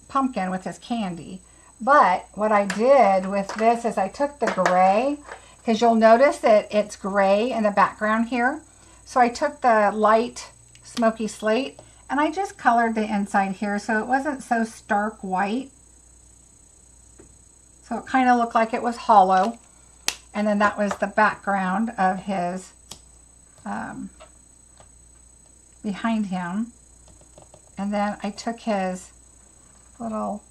pumpkin with his candy. But what I did with this is I took the gray, because you'll notice that it's gray in the background here. So I took the light smoky slate and I just colored the inside here so it wasn't so stark white. So it kind of looked like it was hollow. And then that was the background of his, behind him. And then I took his little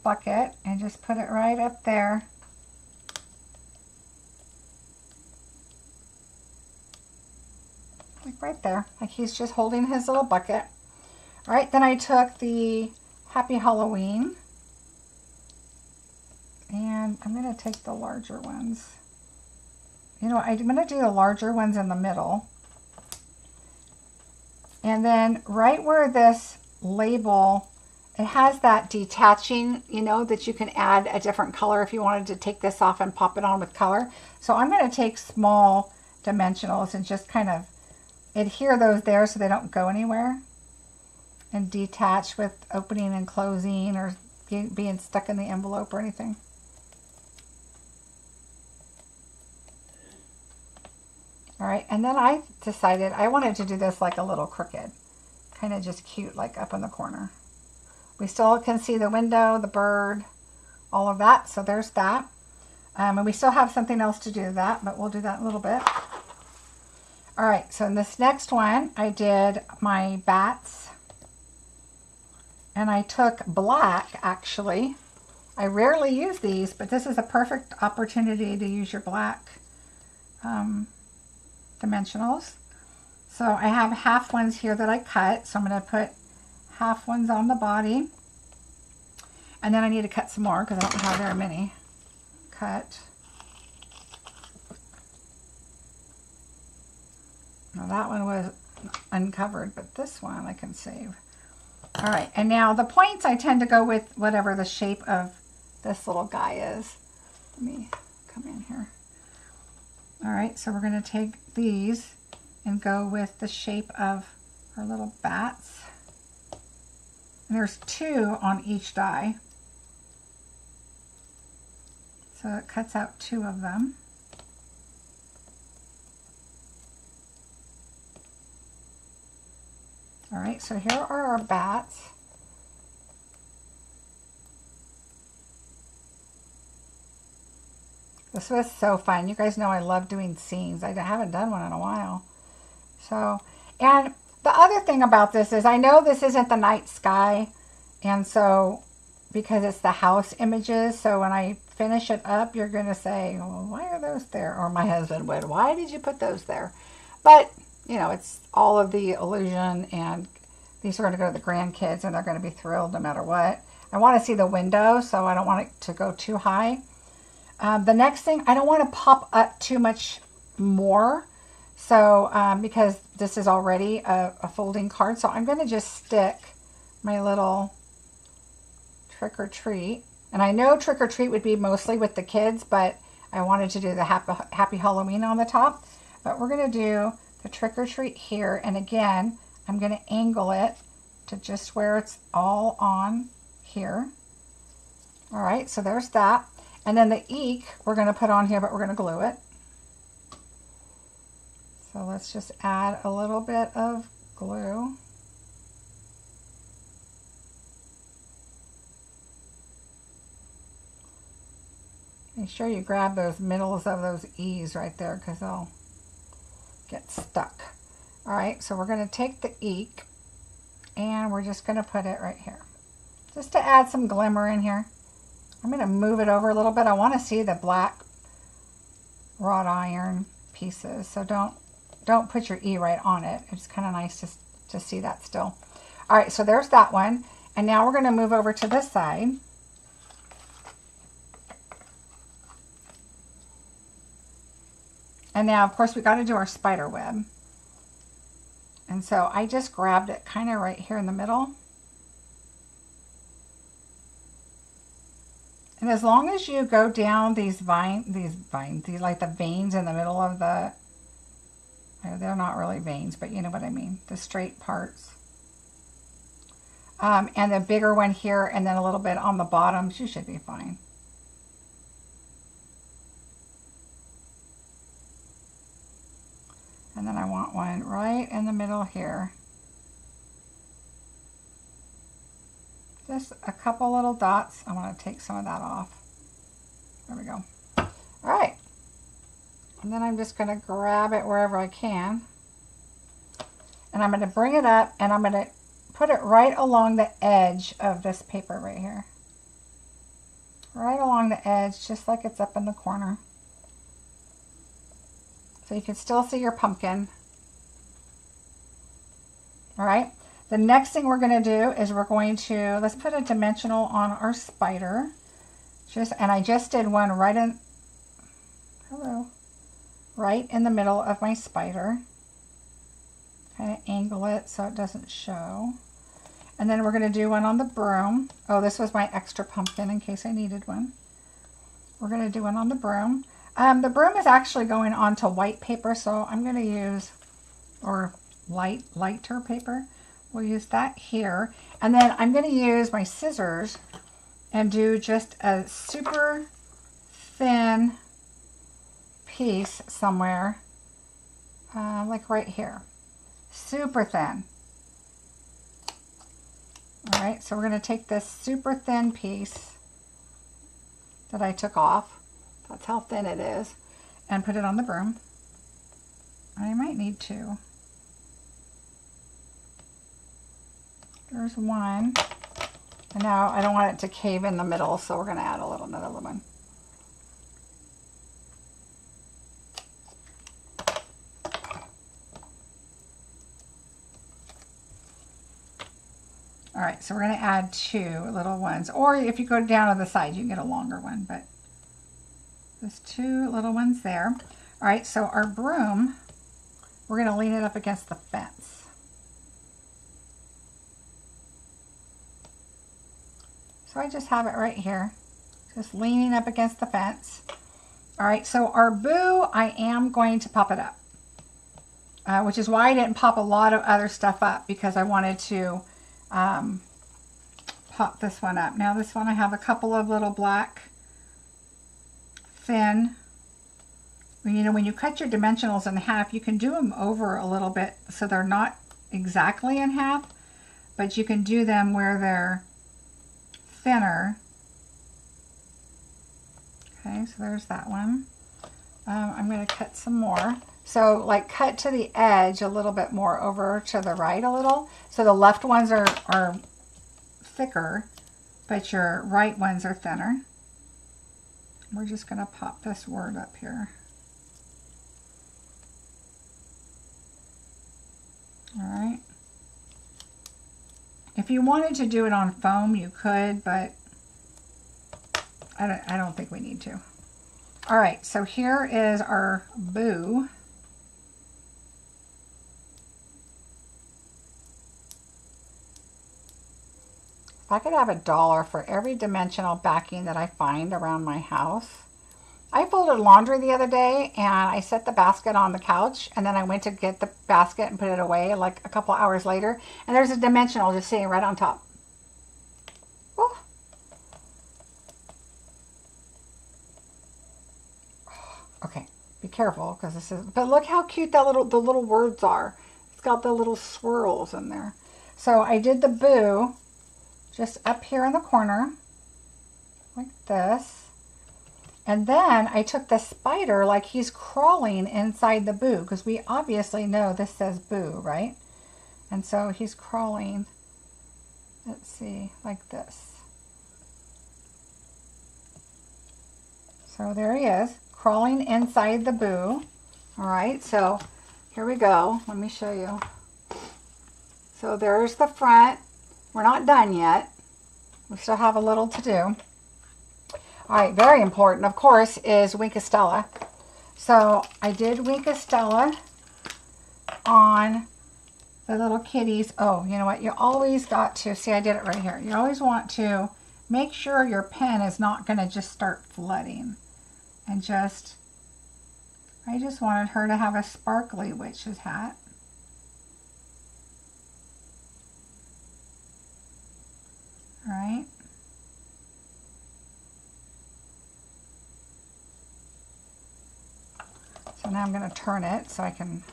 bucket and just put it right up there. Like right there, like he's just holding his little bucket. All right, then I took the Happy Halloween, and I'm going to take the larger ones. You know, I'm going to do the larger ones in the middle. And then right where this label, it has that detaching, you know, that you can add a different color if you wanted to take this off and pop it on with color. So I'm going to take small dimensionals and just kind of adhere those there so they don't go anywhere, and detach with opening and closing or being stuck in the envelope or anything. All right, and then I decided I wanted to do this like a little crooked, kind of just cute, like up in the corner. We still can see the window, the bird, all of that, so there's that. And we still have something else to do that, but we'll do that in a little bit. All right, so in this next one, I did my bats. And I took black, actually. I rarely use these, but this is a perfect opportunity to use your black dimensionals. So I have half ones here that I cut. So I'm going to put half ones on the body. And then I need to cut some more because I don't have very many cut. Now that one was uncovered, but this one I can save. All right, and now the points I tend to go with whatever the shape of this little guy is. Let me come in here. All right, so we're going to take these and go with the shape of our little bats. And there's 2 on each die. So it cuts out 2 of them. All right, so here are our bats. This was so fun. You guys know I love doing scenes. I haven't done one in a while. So, and the other thing about this is I know this isn't the night sky, and so because it's the house images, so when I finish it up, you're going to say, well, why are those there? Or my husband would, why did you put those there? But you know, it's all of the illusion, and these are going to go to the grandkids, and they're going to be thrilled no matter what. I want to see the window, so I don't want it to go too high. The next thing, I don't want to pop up too much more, so because this is already a folding card, so I'm going to just stick my little trick or treat. And I know trick or treat would be mostly with the kids, but I wanted to do the Happy Halloween on the top. But we're going to do the trick or treat here, and again I'm going to angle it to just where it's all on here. All right, so there's that. And then the eek we're going to put on here, but we're going to glue it. So let's just add a little bit of glue. Make sure you grab those middles of those E's right there, because they'll get stuck. All right, so we're going to take the eek and we're just going to put it right here, just to add some glimmer in here. I'm going to move it over a little bit. I want to see the black wrought iron pieces, so don't put your E right on it. It's kind of nice to see that still. All right, so there's that one, and now we're going to move over to this side. And now, of course, we got to do our spider web. And so I just grabbed it kind of right here in the middle. And as long as you go down these like the veins in the middle of the, they're not really veins, but you know what I mean, the straight parts. And the bigger one here, and then a little bit on the bottoms, you should be fine. And then I want one right in the middle here. Just a couple little dots. I want to take some of that off. There we go. All right. And then I'm just going to grab it wherever I can. And I'm going to bring it up and I'm going to put it right along the edge of this paper right here. Right along the edge, just like it's up in the corner. So you can still see your pumpkin. All right. The next thing we're going to do is we're going to, let's put a dimensional on our spider. And I just did one right in, right in the middle of my spider. Kind of angle it so it doesn't show. And then we're going to do one on the broom. Oh, this was my extra pumpkin in case I needed one. We're going to do one on the broom. The broom is actually going onto white paper, so I'm going to use, or lighter paper. We'll use that here. And then I'm going to use my scissors and do just a super thin piece somewhere, like right here. Super thin. All right, so we're going to take this super thin piece that I took off, that's how thin it is, and put it on the broom. I might need two. There's one. And now I don't want it to cave in the middle, so we're going to add another one. All right, so we're going to add two little ones. Or if you go down to the side, you can get a longer one, but there's two little ones there. All right, so our broom, we're going to lean it up against the fence. So I just have it right here, just leaning up against the fence. All right, so our boo, I am going to pop it up, which is why I didn't pop a lot of other stuff up, because I wanted to pop this one up. Now this one I have a couple of little black thin, you know, when you cut your dimensionals in half, you can do them over a little bit so they're not exactly in half, but you can do them where they're thinner. Okay, so there's that one. I'm going to cut some more. So like cut to the edge a little bit more over to the right a little. So the left ones are thicker, but your right ones are thinner. We're just going to pop this word up here. All right. If you wanted to do it on foam, you could, but I don't think we need to. All right, so here is our boo. If I could have $1 for every dimensional backing that I find around my house. I folded laundry the other day and I set the basket on the couch, and then I went to get the basket and put it away like a couple hours later, and there's a dimensional just sitting right on top. Oh. Okay, be careful because this is, but look how cute that the little words are. It's got the little swirls in there. So I did the boo just up here in the corner like this. And then I took the spider like he's crawling inside the boo, because we obviously know this says boo, right? And so he's crawling, let's see, like this. So there he is, crawling inside the boo. All right, so here we go. Let me show you. So there's the front. We're not done yet. We still have a little to do. All right, very important, of course, is Wink of Stella. So I did Wink of Stella on the little kitties. Oh, you know what? You always got to, see, I did it right here. You always want to make sure your pen is not going to just start flooding. And just, I just wanted her to have a sparkly witch's hat. All right. So now I'm going to turn it so I can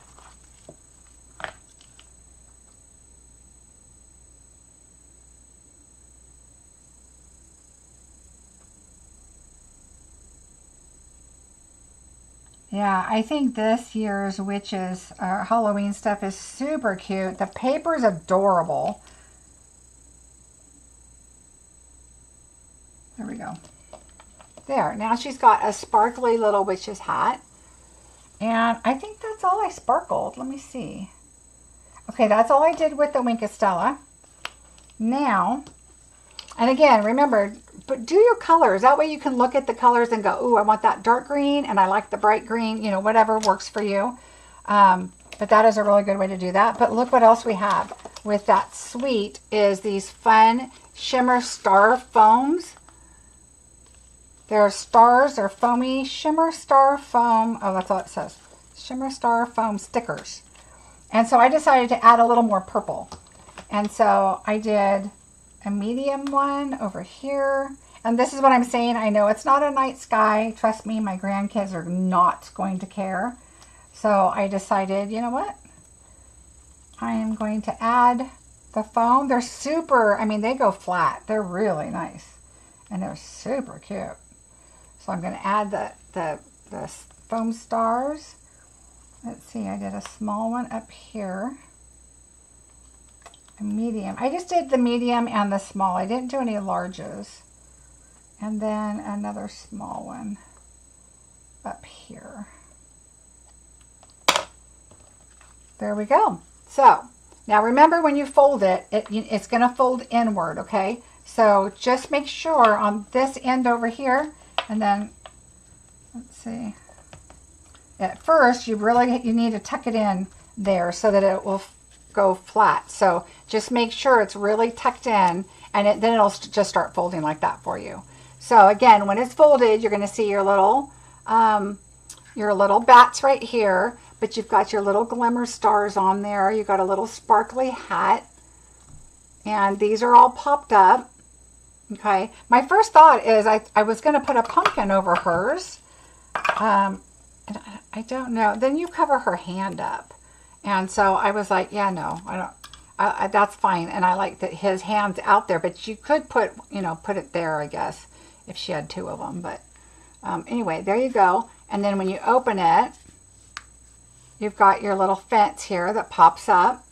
Yeah, I think this year's witches Halloween stuff is super cute. The paper is adorable. There we go. There, now she's got a sparkly little witch's hat. And I think that's all I sparkled. Let me see. Okay, that's all I did with the Winkestella. Now, and again, remember, but do your colors. That way you can look at the colors and go, ooh, I want that dark green and I like the bright green, you know, whatever works for you. But that is a really good way to do that. But look what else we have with that suite is these fun shimmer star foams. They're stars, they're foamy shimmer star foam. Oh, that's all it says. Shimmer star foam stickers. And so I decided to add a little more purple. And so I did a medium one over here. And this is what I'm saying. I know it's not a night sky. Trust me, my grandkids are not going to care. So I decided, you know what? I am going to add the foam. They're super, I mean, they go flat. They're really nice. And they're super cute. So I'm going to add the foam stars. Let's see, I did a small one up here. A medium. I just did the medium and the small. I didn't do any larges. And then another small one up here. There we go. So now remember when you fold it, it's going to fold inward, okay? So just make sure on this end over here, and then let's see. At first, you need to tuck it in there so that it will go flat. So just make sure it's really tucked in, and then it'll just start folding like that for you. So again, when it's folded, you're going to see your little bats right here, but you've got your little glimmer stars on there. You've got a little sparkly hat, and these are all popped up. Okay, my first thought is I was going to put a pumpkin over hers. And I don't know. Then you cover her hand up. And so I was like, yeah, no, that's fine. And I like that his hand's out there, but you could put it there, I guess, if she had two of them. But anyway, there you go. And then when you open it, you've got your little fence here that pops up.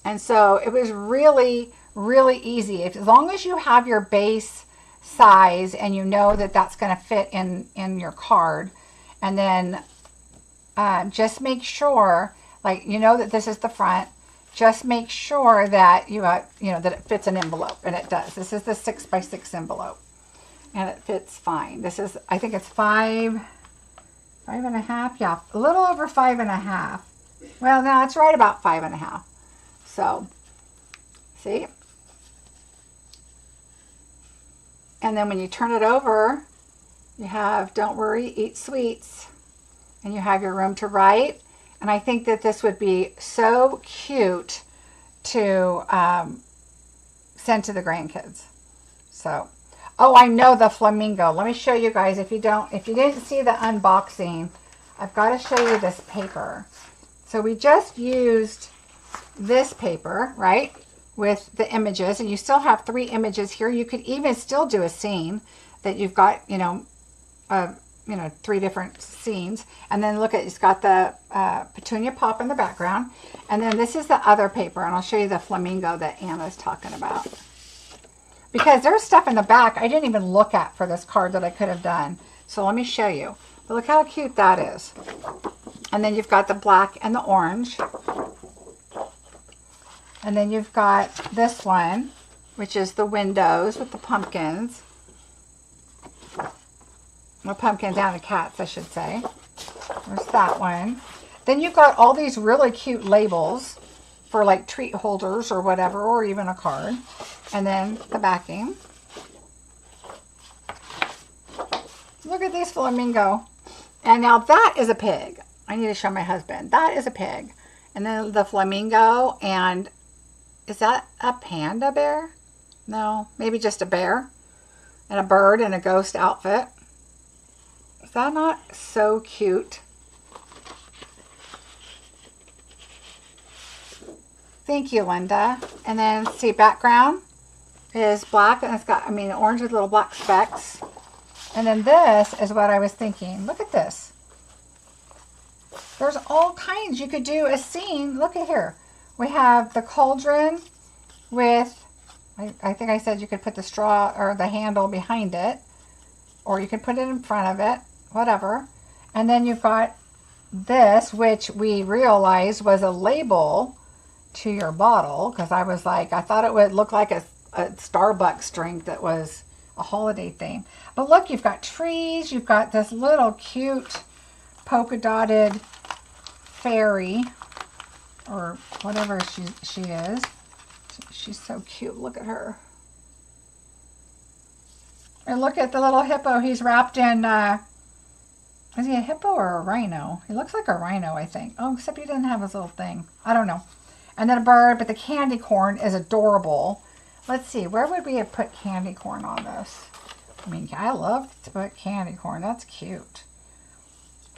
And so it was really, really easy. As long as you have your base size and you know that that's going to fit in your card, and then just make sure, like, you know that this is the front. Just make sure that that it fits an envelope, and it does. This is the 6x6 envelope, and it fits fine. This is, I think it's 5.5, yeah, a little over 5.5. Well, no, it's right about 5.5. So, see? And then when you turn it over, you have Don't Worry, Eat Sweets. And you have your Room to Write. And I think that this would be so cute to send to the grandkids. So, oh, I know the flamingo. Let me show you guys. If you didn't see the unboxing, I've got to show you this paper. So we just used this paper, right, with the images, and you still have 3 images here. You could even still do a scene that you've got, 3 different scenes. And then look at, it's got the petunia pop in the background. And then this is the other paper, and I'll show you the flamingo that Anna's talking about. Because there's stuff in the back I didn't even look at for this card that I could have done. So let me show you. But look how cute that is. And then you've got the black and the orange. And then you've got this one, which is the windows with the pumpkins. Well, pumpkins and the cats, I should say. There's that one. Then you've got all these really cute labels for like treat holders or whatever, or even a card. And then the backing. Look at this flamingo. And now that is a pig. I need to show my husband. That is a pig. And then the flamingo, and is that a panda bear? No, maybe just a bear. And a bird in a ghost outfit. Is that not so cute? Thank you, Linda. And then see, background is black, and it's got, orange with little black specks. And then this is what I was thinking. Look at this. There's all kinds. You could do a scene. Look at here. We have the cauldron with, I think I said you could put the straw or the handle behind it, or you could put it in front of it, whatever. And then you've got this, which we realized was a label to your bottle, because I was like, I thought it would look like a Starbucks drink that was a holiday theme. But look, you've got trees, you've got this little cute polka dotted fairy, or whatever she is. She's so cute. Look at her. And look at the little hippo. He's wrapped in, is he a hippo or a rhino? He looks like a rhino, I think. Oh, except he doesn't have his little thing. I don't know. And then a bird, but the candy corn is adorable. Let's see, where would we have put candy corn on this? I mean, I love to put candy corn. That's cute.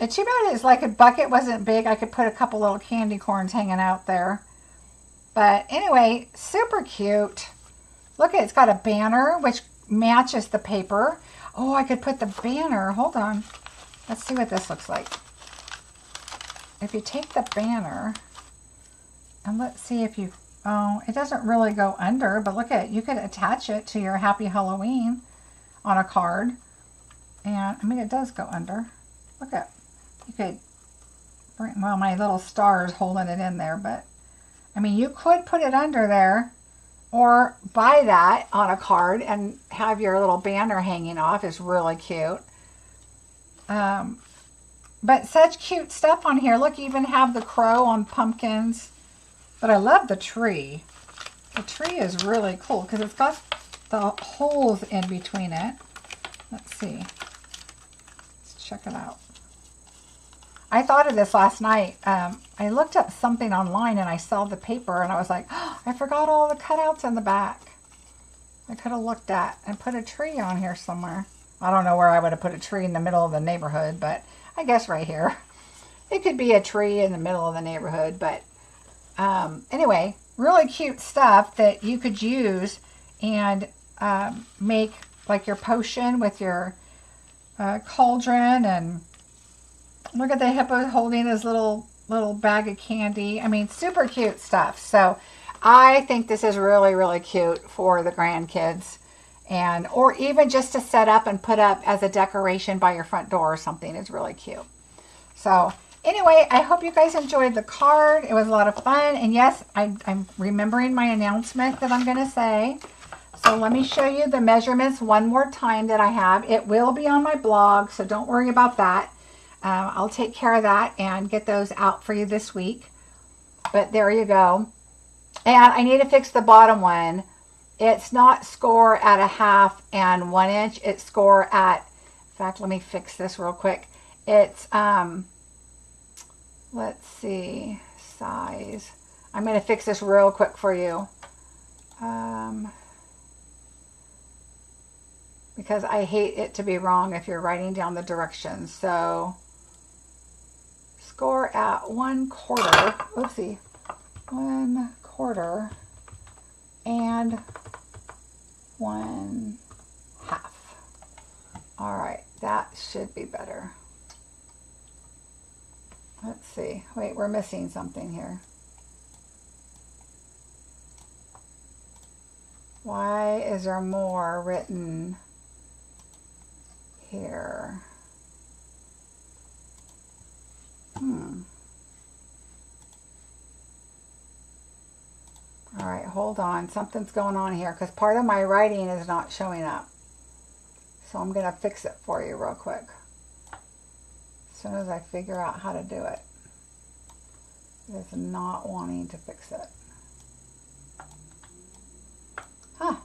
It's too bad it's like a bucket wasn't big. I could put a couple little candy corns hanging out there. But anyway, super cute. Look, it's got a banner, which matches the paper. Oh, I could put the banner. Hold on. Let's see what this looks like. If you take the banner, and let's see if you, oh, it doesn't really go under, but look at it. You could attach it to your Happy Halloween on a card. And, I mean, it does go under. Look at, you could bring, well, my little star is holding it in there, but, I mean, you could put it under there, or buy that on a card and have your little banner hanging off. It's really cute. But such cute stuff on here. Look, you even have the crow on pumpkins. But I love the tree. The tree is really cool because it's got the holes in between it. Let's see. Let's check it out. I thought of this last night. I looked up something online and I saw the paper and I was like, oh, I forgot all the cutouts in the back. I could have looked at and put a tree on here somewhere. I don't know where I would have put a tree in the middle of the neighborhood, but I guess right here. It could be a tree in the middle of the neighborhood, but anyway, really cute stuff that you could use and make like your potion with your cauldron. And look at the hippo holding his little bag of candy. I mean, super cute stuff. So I think this is really, really cute for the grandkids, and or even just to set up and put up as a decoration by your front door or something is really cute. So anyway, I hope you guys enjoyed the card. It was a lot of fun. And yes, I'm remembering my announcement that I'm going to say. So let me show you the measurements one more time that I have. It will be on my blog, so don't worry about that. I'll take care of that and get those out for you this week. But there you go. And I need to fix the bottom one. It's not score at 1/2 and 1 inch. It's score at, in fact, let me fix this real quick. It's, let's see, size. I'm going to fix this real quick for you. Because I hate it to be wrong if you're writing down the directions. So, score at 1/4, oopsie, 1/4 and 1/2. All right, that should be better. Let's see. Wait, we're missing something here. Why is there more written here? All right, hold on. Something's going on here because part of my writing is not showing up. So I'm going to fix it for you real quick. As soon as I figure out how to do it. It's not wanting to fix it. Huh.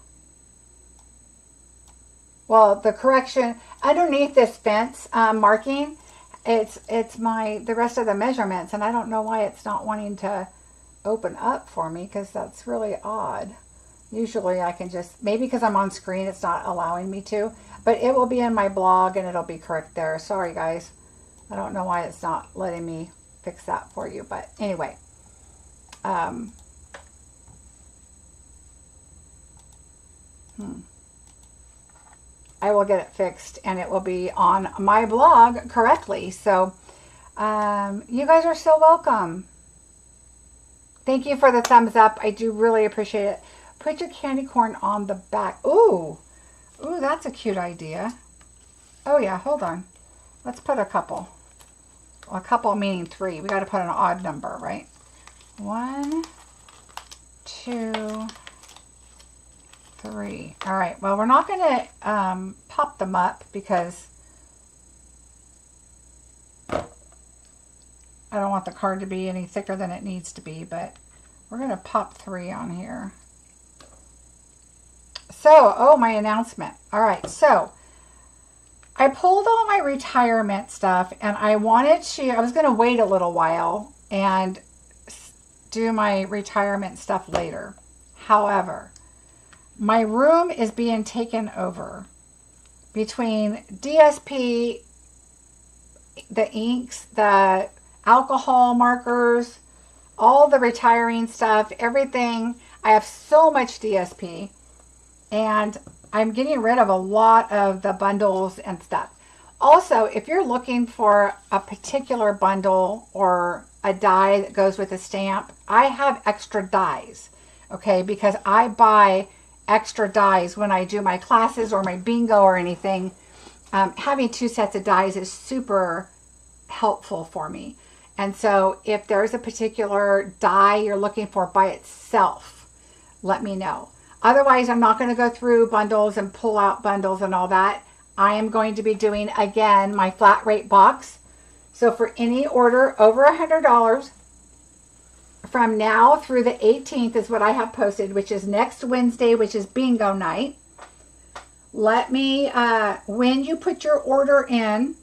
Well, the correction underneath this fence marking, it's the rest of the measurements, and I don't know why it's not wanting to open up for me, because that's really odd. Usually I can just, maybe because I'm on screen it's not allowing me to, but it will be in my blog and it'll be correct there. Sorry guys, I don't know why it's not letting me fix that for you, but anyway. I will get it fixed and it will be on my blog correctly. So you guys are so welcome. Thank you for the thumbs up. I do really appreciate it. Put your candy corn on the back. Ooh, that's a cute idea. Oh yeah, hold on. Let's put a couple. A couple meaning 3. We got to put an odd number, right? 1, 2, 3. All right. Well, we're not going to pop them up because I don't want the card to be any thicker than it needs to be, but we're going to pop 3 on here. So, oh, my announcement. All right. So, I pulled all my retirement stuff and I was going to wait a little while and do my retirement stuff later. However, my room is being taken over between DSP, the inks, the alcohol markers, all the retiring stuff, everything. I have so much DSP and I'm getting rid of a lot of the bundles and stuff. Also, if you're looking for a particular bundle or a die that goes with a stamp, I have extra dies, okay? Because I buy extra dies when I do my classes or my bingo or anything. Having 2 sets of dies is super helpful for me. And so if there's a particular die you're looking for by itself, let me know. Otherwise, I'm not going to go through bundles and pull out bundles and all that. I am going to be doing, again, my flat rate box. So for any order over $100 from now through the 18th is what I have posted, which is next Wednesday, which is bingo night. Let me, when you put your order in,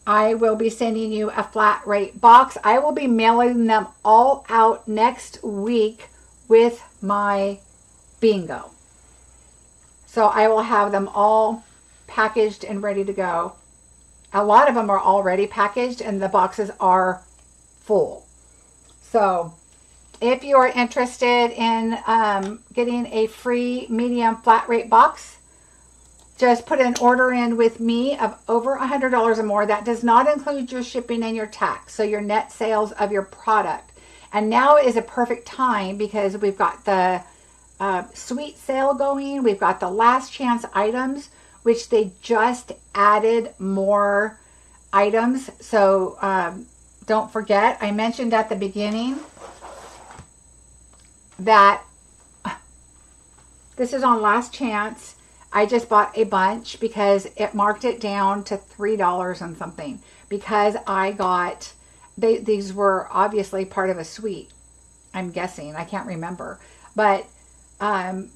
I will be sending you a flat rate box. I will be mailing them all out next week with my bingo. So I will have them all packaged and ready to go. A lot of them are already packaged and the boxes are full. So if you are interested in getting a free medium flat rate box, just put an order in with me of over $100 or more. That does not include your shipping and your tax, so your net sales of your product. And now is a perfect time because we've got the sweet sale going. We've got the last chance items, which they just added more items. So don't forget, I mentioned at the beginning that this is on last chance. I just bought a bunch because it marked it down to $3 and something because I got, these were obviously part of a suite. I'm guessing, I can't remember, but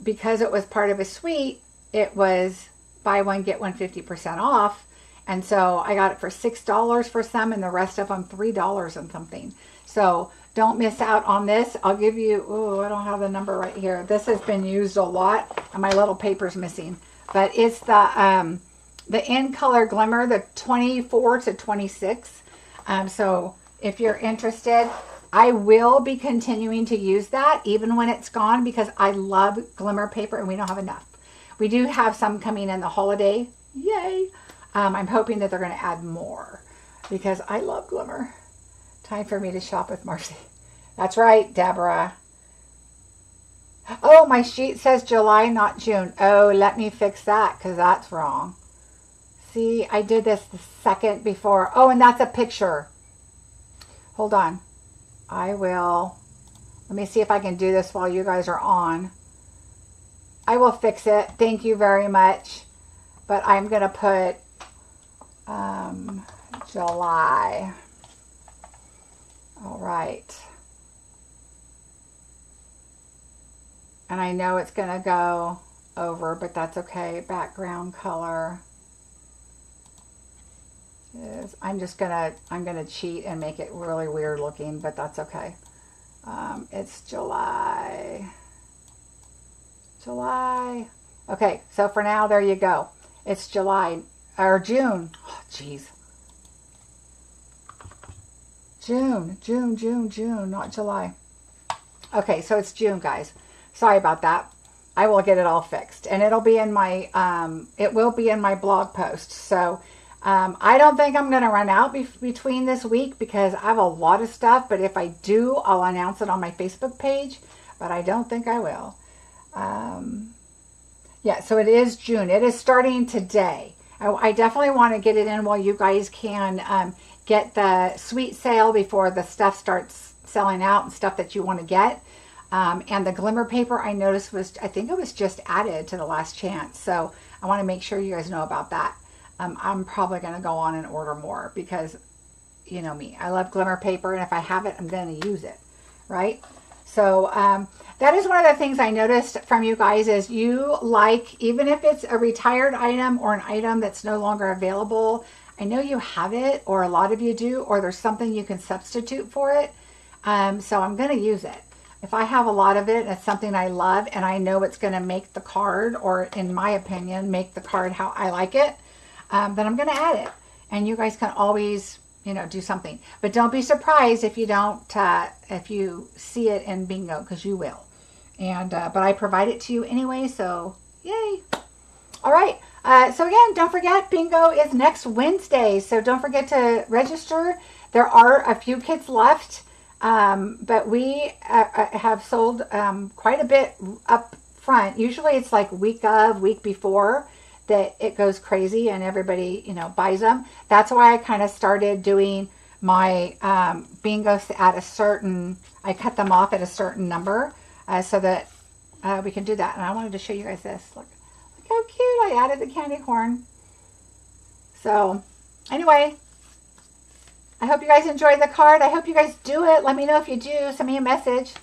because it was part of a suite, it was buy one, get one 50% off. And so I got it for $6 for some and the rest of them $3 and something. So don't miss out on this. I'll give you, oh, I don't have the number right here. This has been used a lot and my little paper's missing. But it's the In Color Glimmer, the 24 to 26. So if you're interested, I will be continuing to use that even when it's gone because I love glimmer paper and we don't have enough. We do have some coming in the holiday. Yay! I'm hoping that they're going to add more because I love glimmer. Time for me to shop with Marcie. That's right, Deborah. Oh, my sheet says July, not June. Oh, let me fix that because that's wrong. See, I did this the second before. Oh, and that's a picture. Hold on. I will. Let me see if I can do this while you guys are on. I will fix it. Thank you very much. But I'm going to put July. All right. And I know it's going to go over, but that's okay. Background color is, I'm going to cheat and make it really weird looking, but that's okay. It's July. Okay, so for now, there you go. It's July, or June. Oh, jeez. June, not July. Okay, so it's June, guys. Sorry about that. I will get it all fixed, and it'll be in my it will be in my blog post. So I don't think I'm going to run out between this week because I have a lot of stuff, but if I do, I'll announce it on my Facebook page, but I don't think I will. Yeah, so it is June. It is starting today. I definitely want to get it in while you guys can get the sweet sale before the stuff starts selling out and stuff that you want to get. And the glimmer paper I noticed was, I think it was just added to the last chance. So I want to make sure you guys know about that. I'm probably going to go on and order more because, you know me, I love glimmer paper, and if I have it, I'm going to use it, right? So that is one of the things I noticed from you guys is you like, even if it's a retired item or an item that's no longer available, I know you have it, or a lot of you do, or there's something you can substitute for it. So I'm going to use it. If I have a lot of it and it's something I love and I know it's going to make the card, or in my opinion, make the card how I like it, then I'm going to add it. And you guys can always, you know, do something. But don't be surprised if you don't, if you see it in bingo, because you will. And but I provide it to you anyway, so yay. All right. So again, don't forget, bingo is next Wednesday. So don't forget to register. There are a few kits left. But we have sold quite a bit up front. Usually it's like week before that it goes crazy and everybody, you know, buys them. That's why I kind of started doing my bingos at a certain, I cut them off at a certain number so that we can do that. And I wanted to show you guys this. Look how cute. I added the candy corn. So anyway, I hope you guys enjoyed the card. I hope you guys do it. Let me know if you do. Send me a message.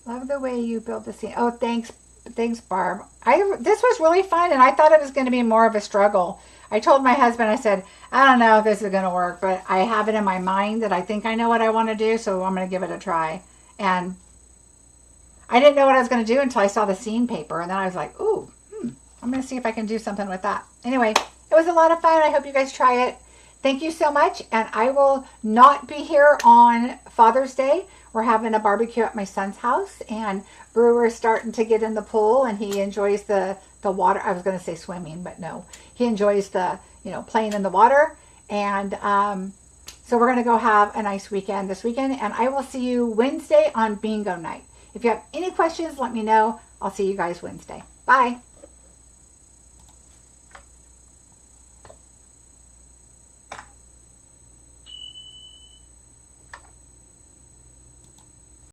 Love the way you build the scene. Oh, thanks. Thanks, Barb. This was really fun, and I thought it was going to be more of a struggle. I told my husband, I said, I don't know if this is going to work, but I have it in my mind that I think I know what I want to do, so I'm going to give it a try. And I didn't know what I was going to do until I saw the scene paper, and then I was like, ooh, I'm going to see if I can do something with that. Anyway, it was a lot of fun. I hope you guys try it. Thank you so much, and I will not be here on Father's Day. We're having a barbecue at my son's house, and Brewer's starting to get in the pool, and he enjoys the water. I was going to say swimming, but no. He enjoys the, you know, playing in the water, and so we're going to go have a nice weekend this weekend, and I will see you Wednesday on bingo night. If you have any questions, let me know. I'll see you guys Wednesday. Bye.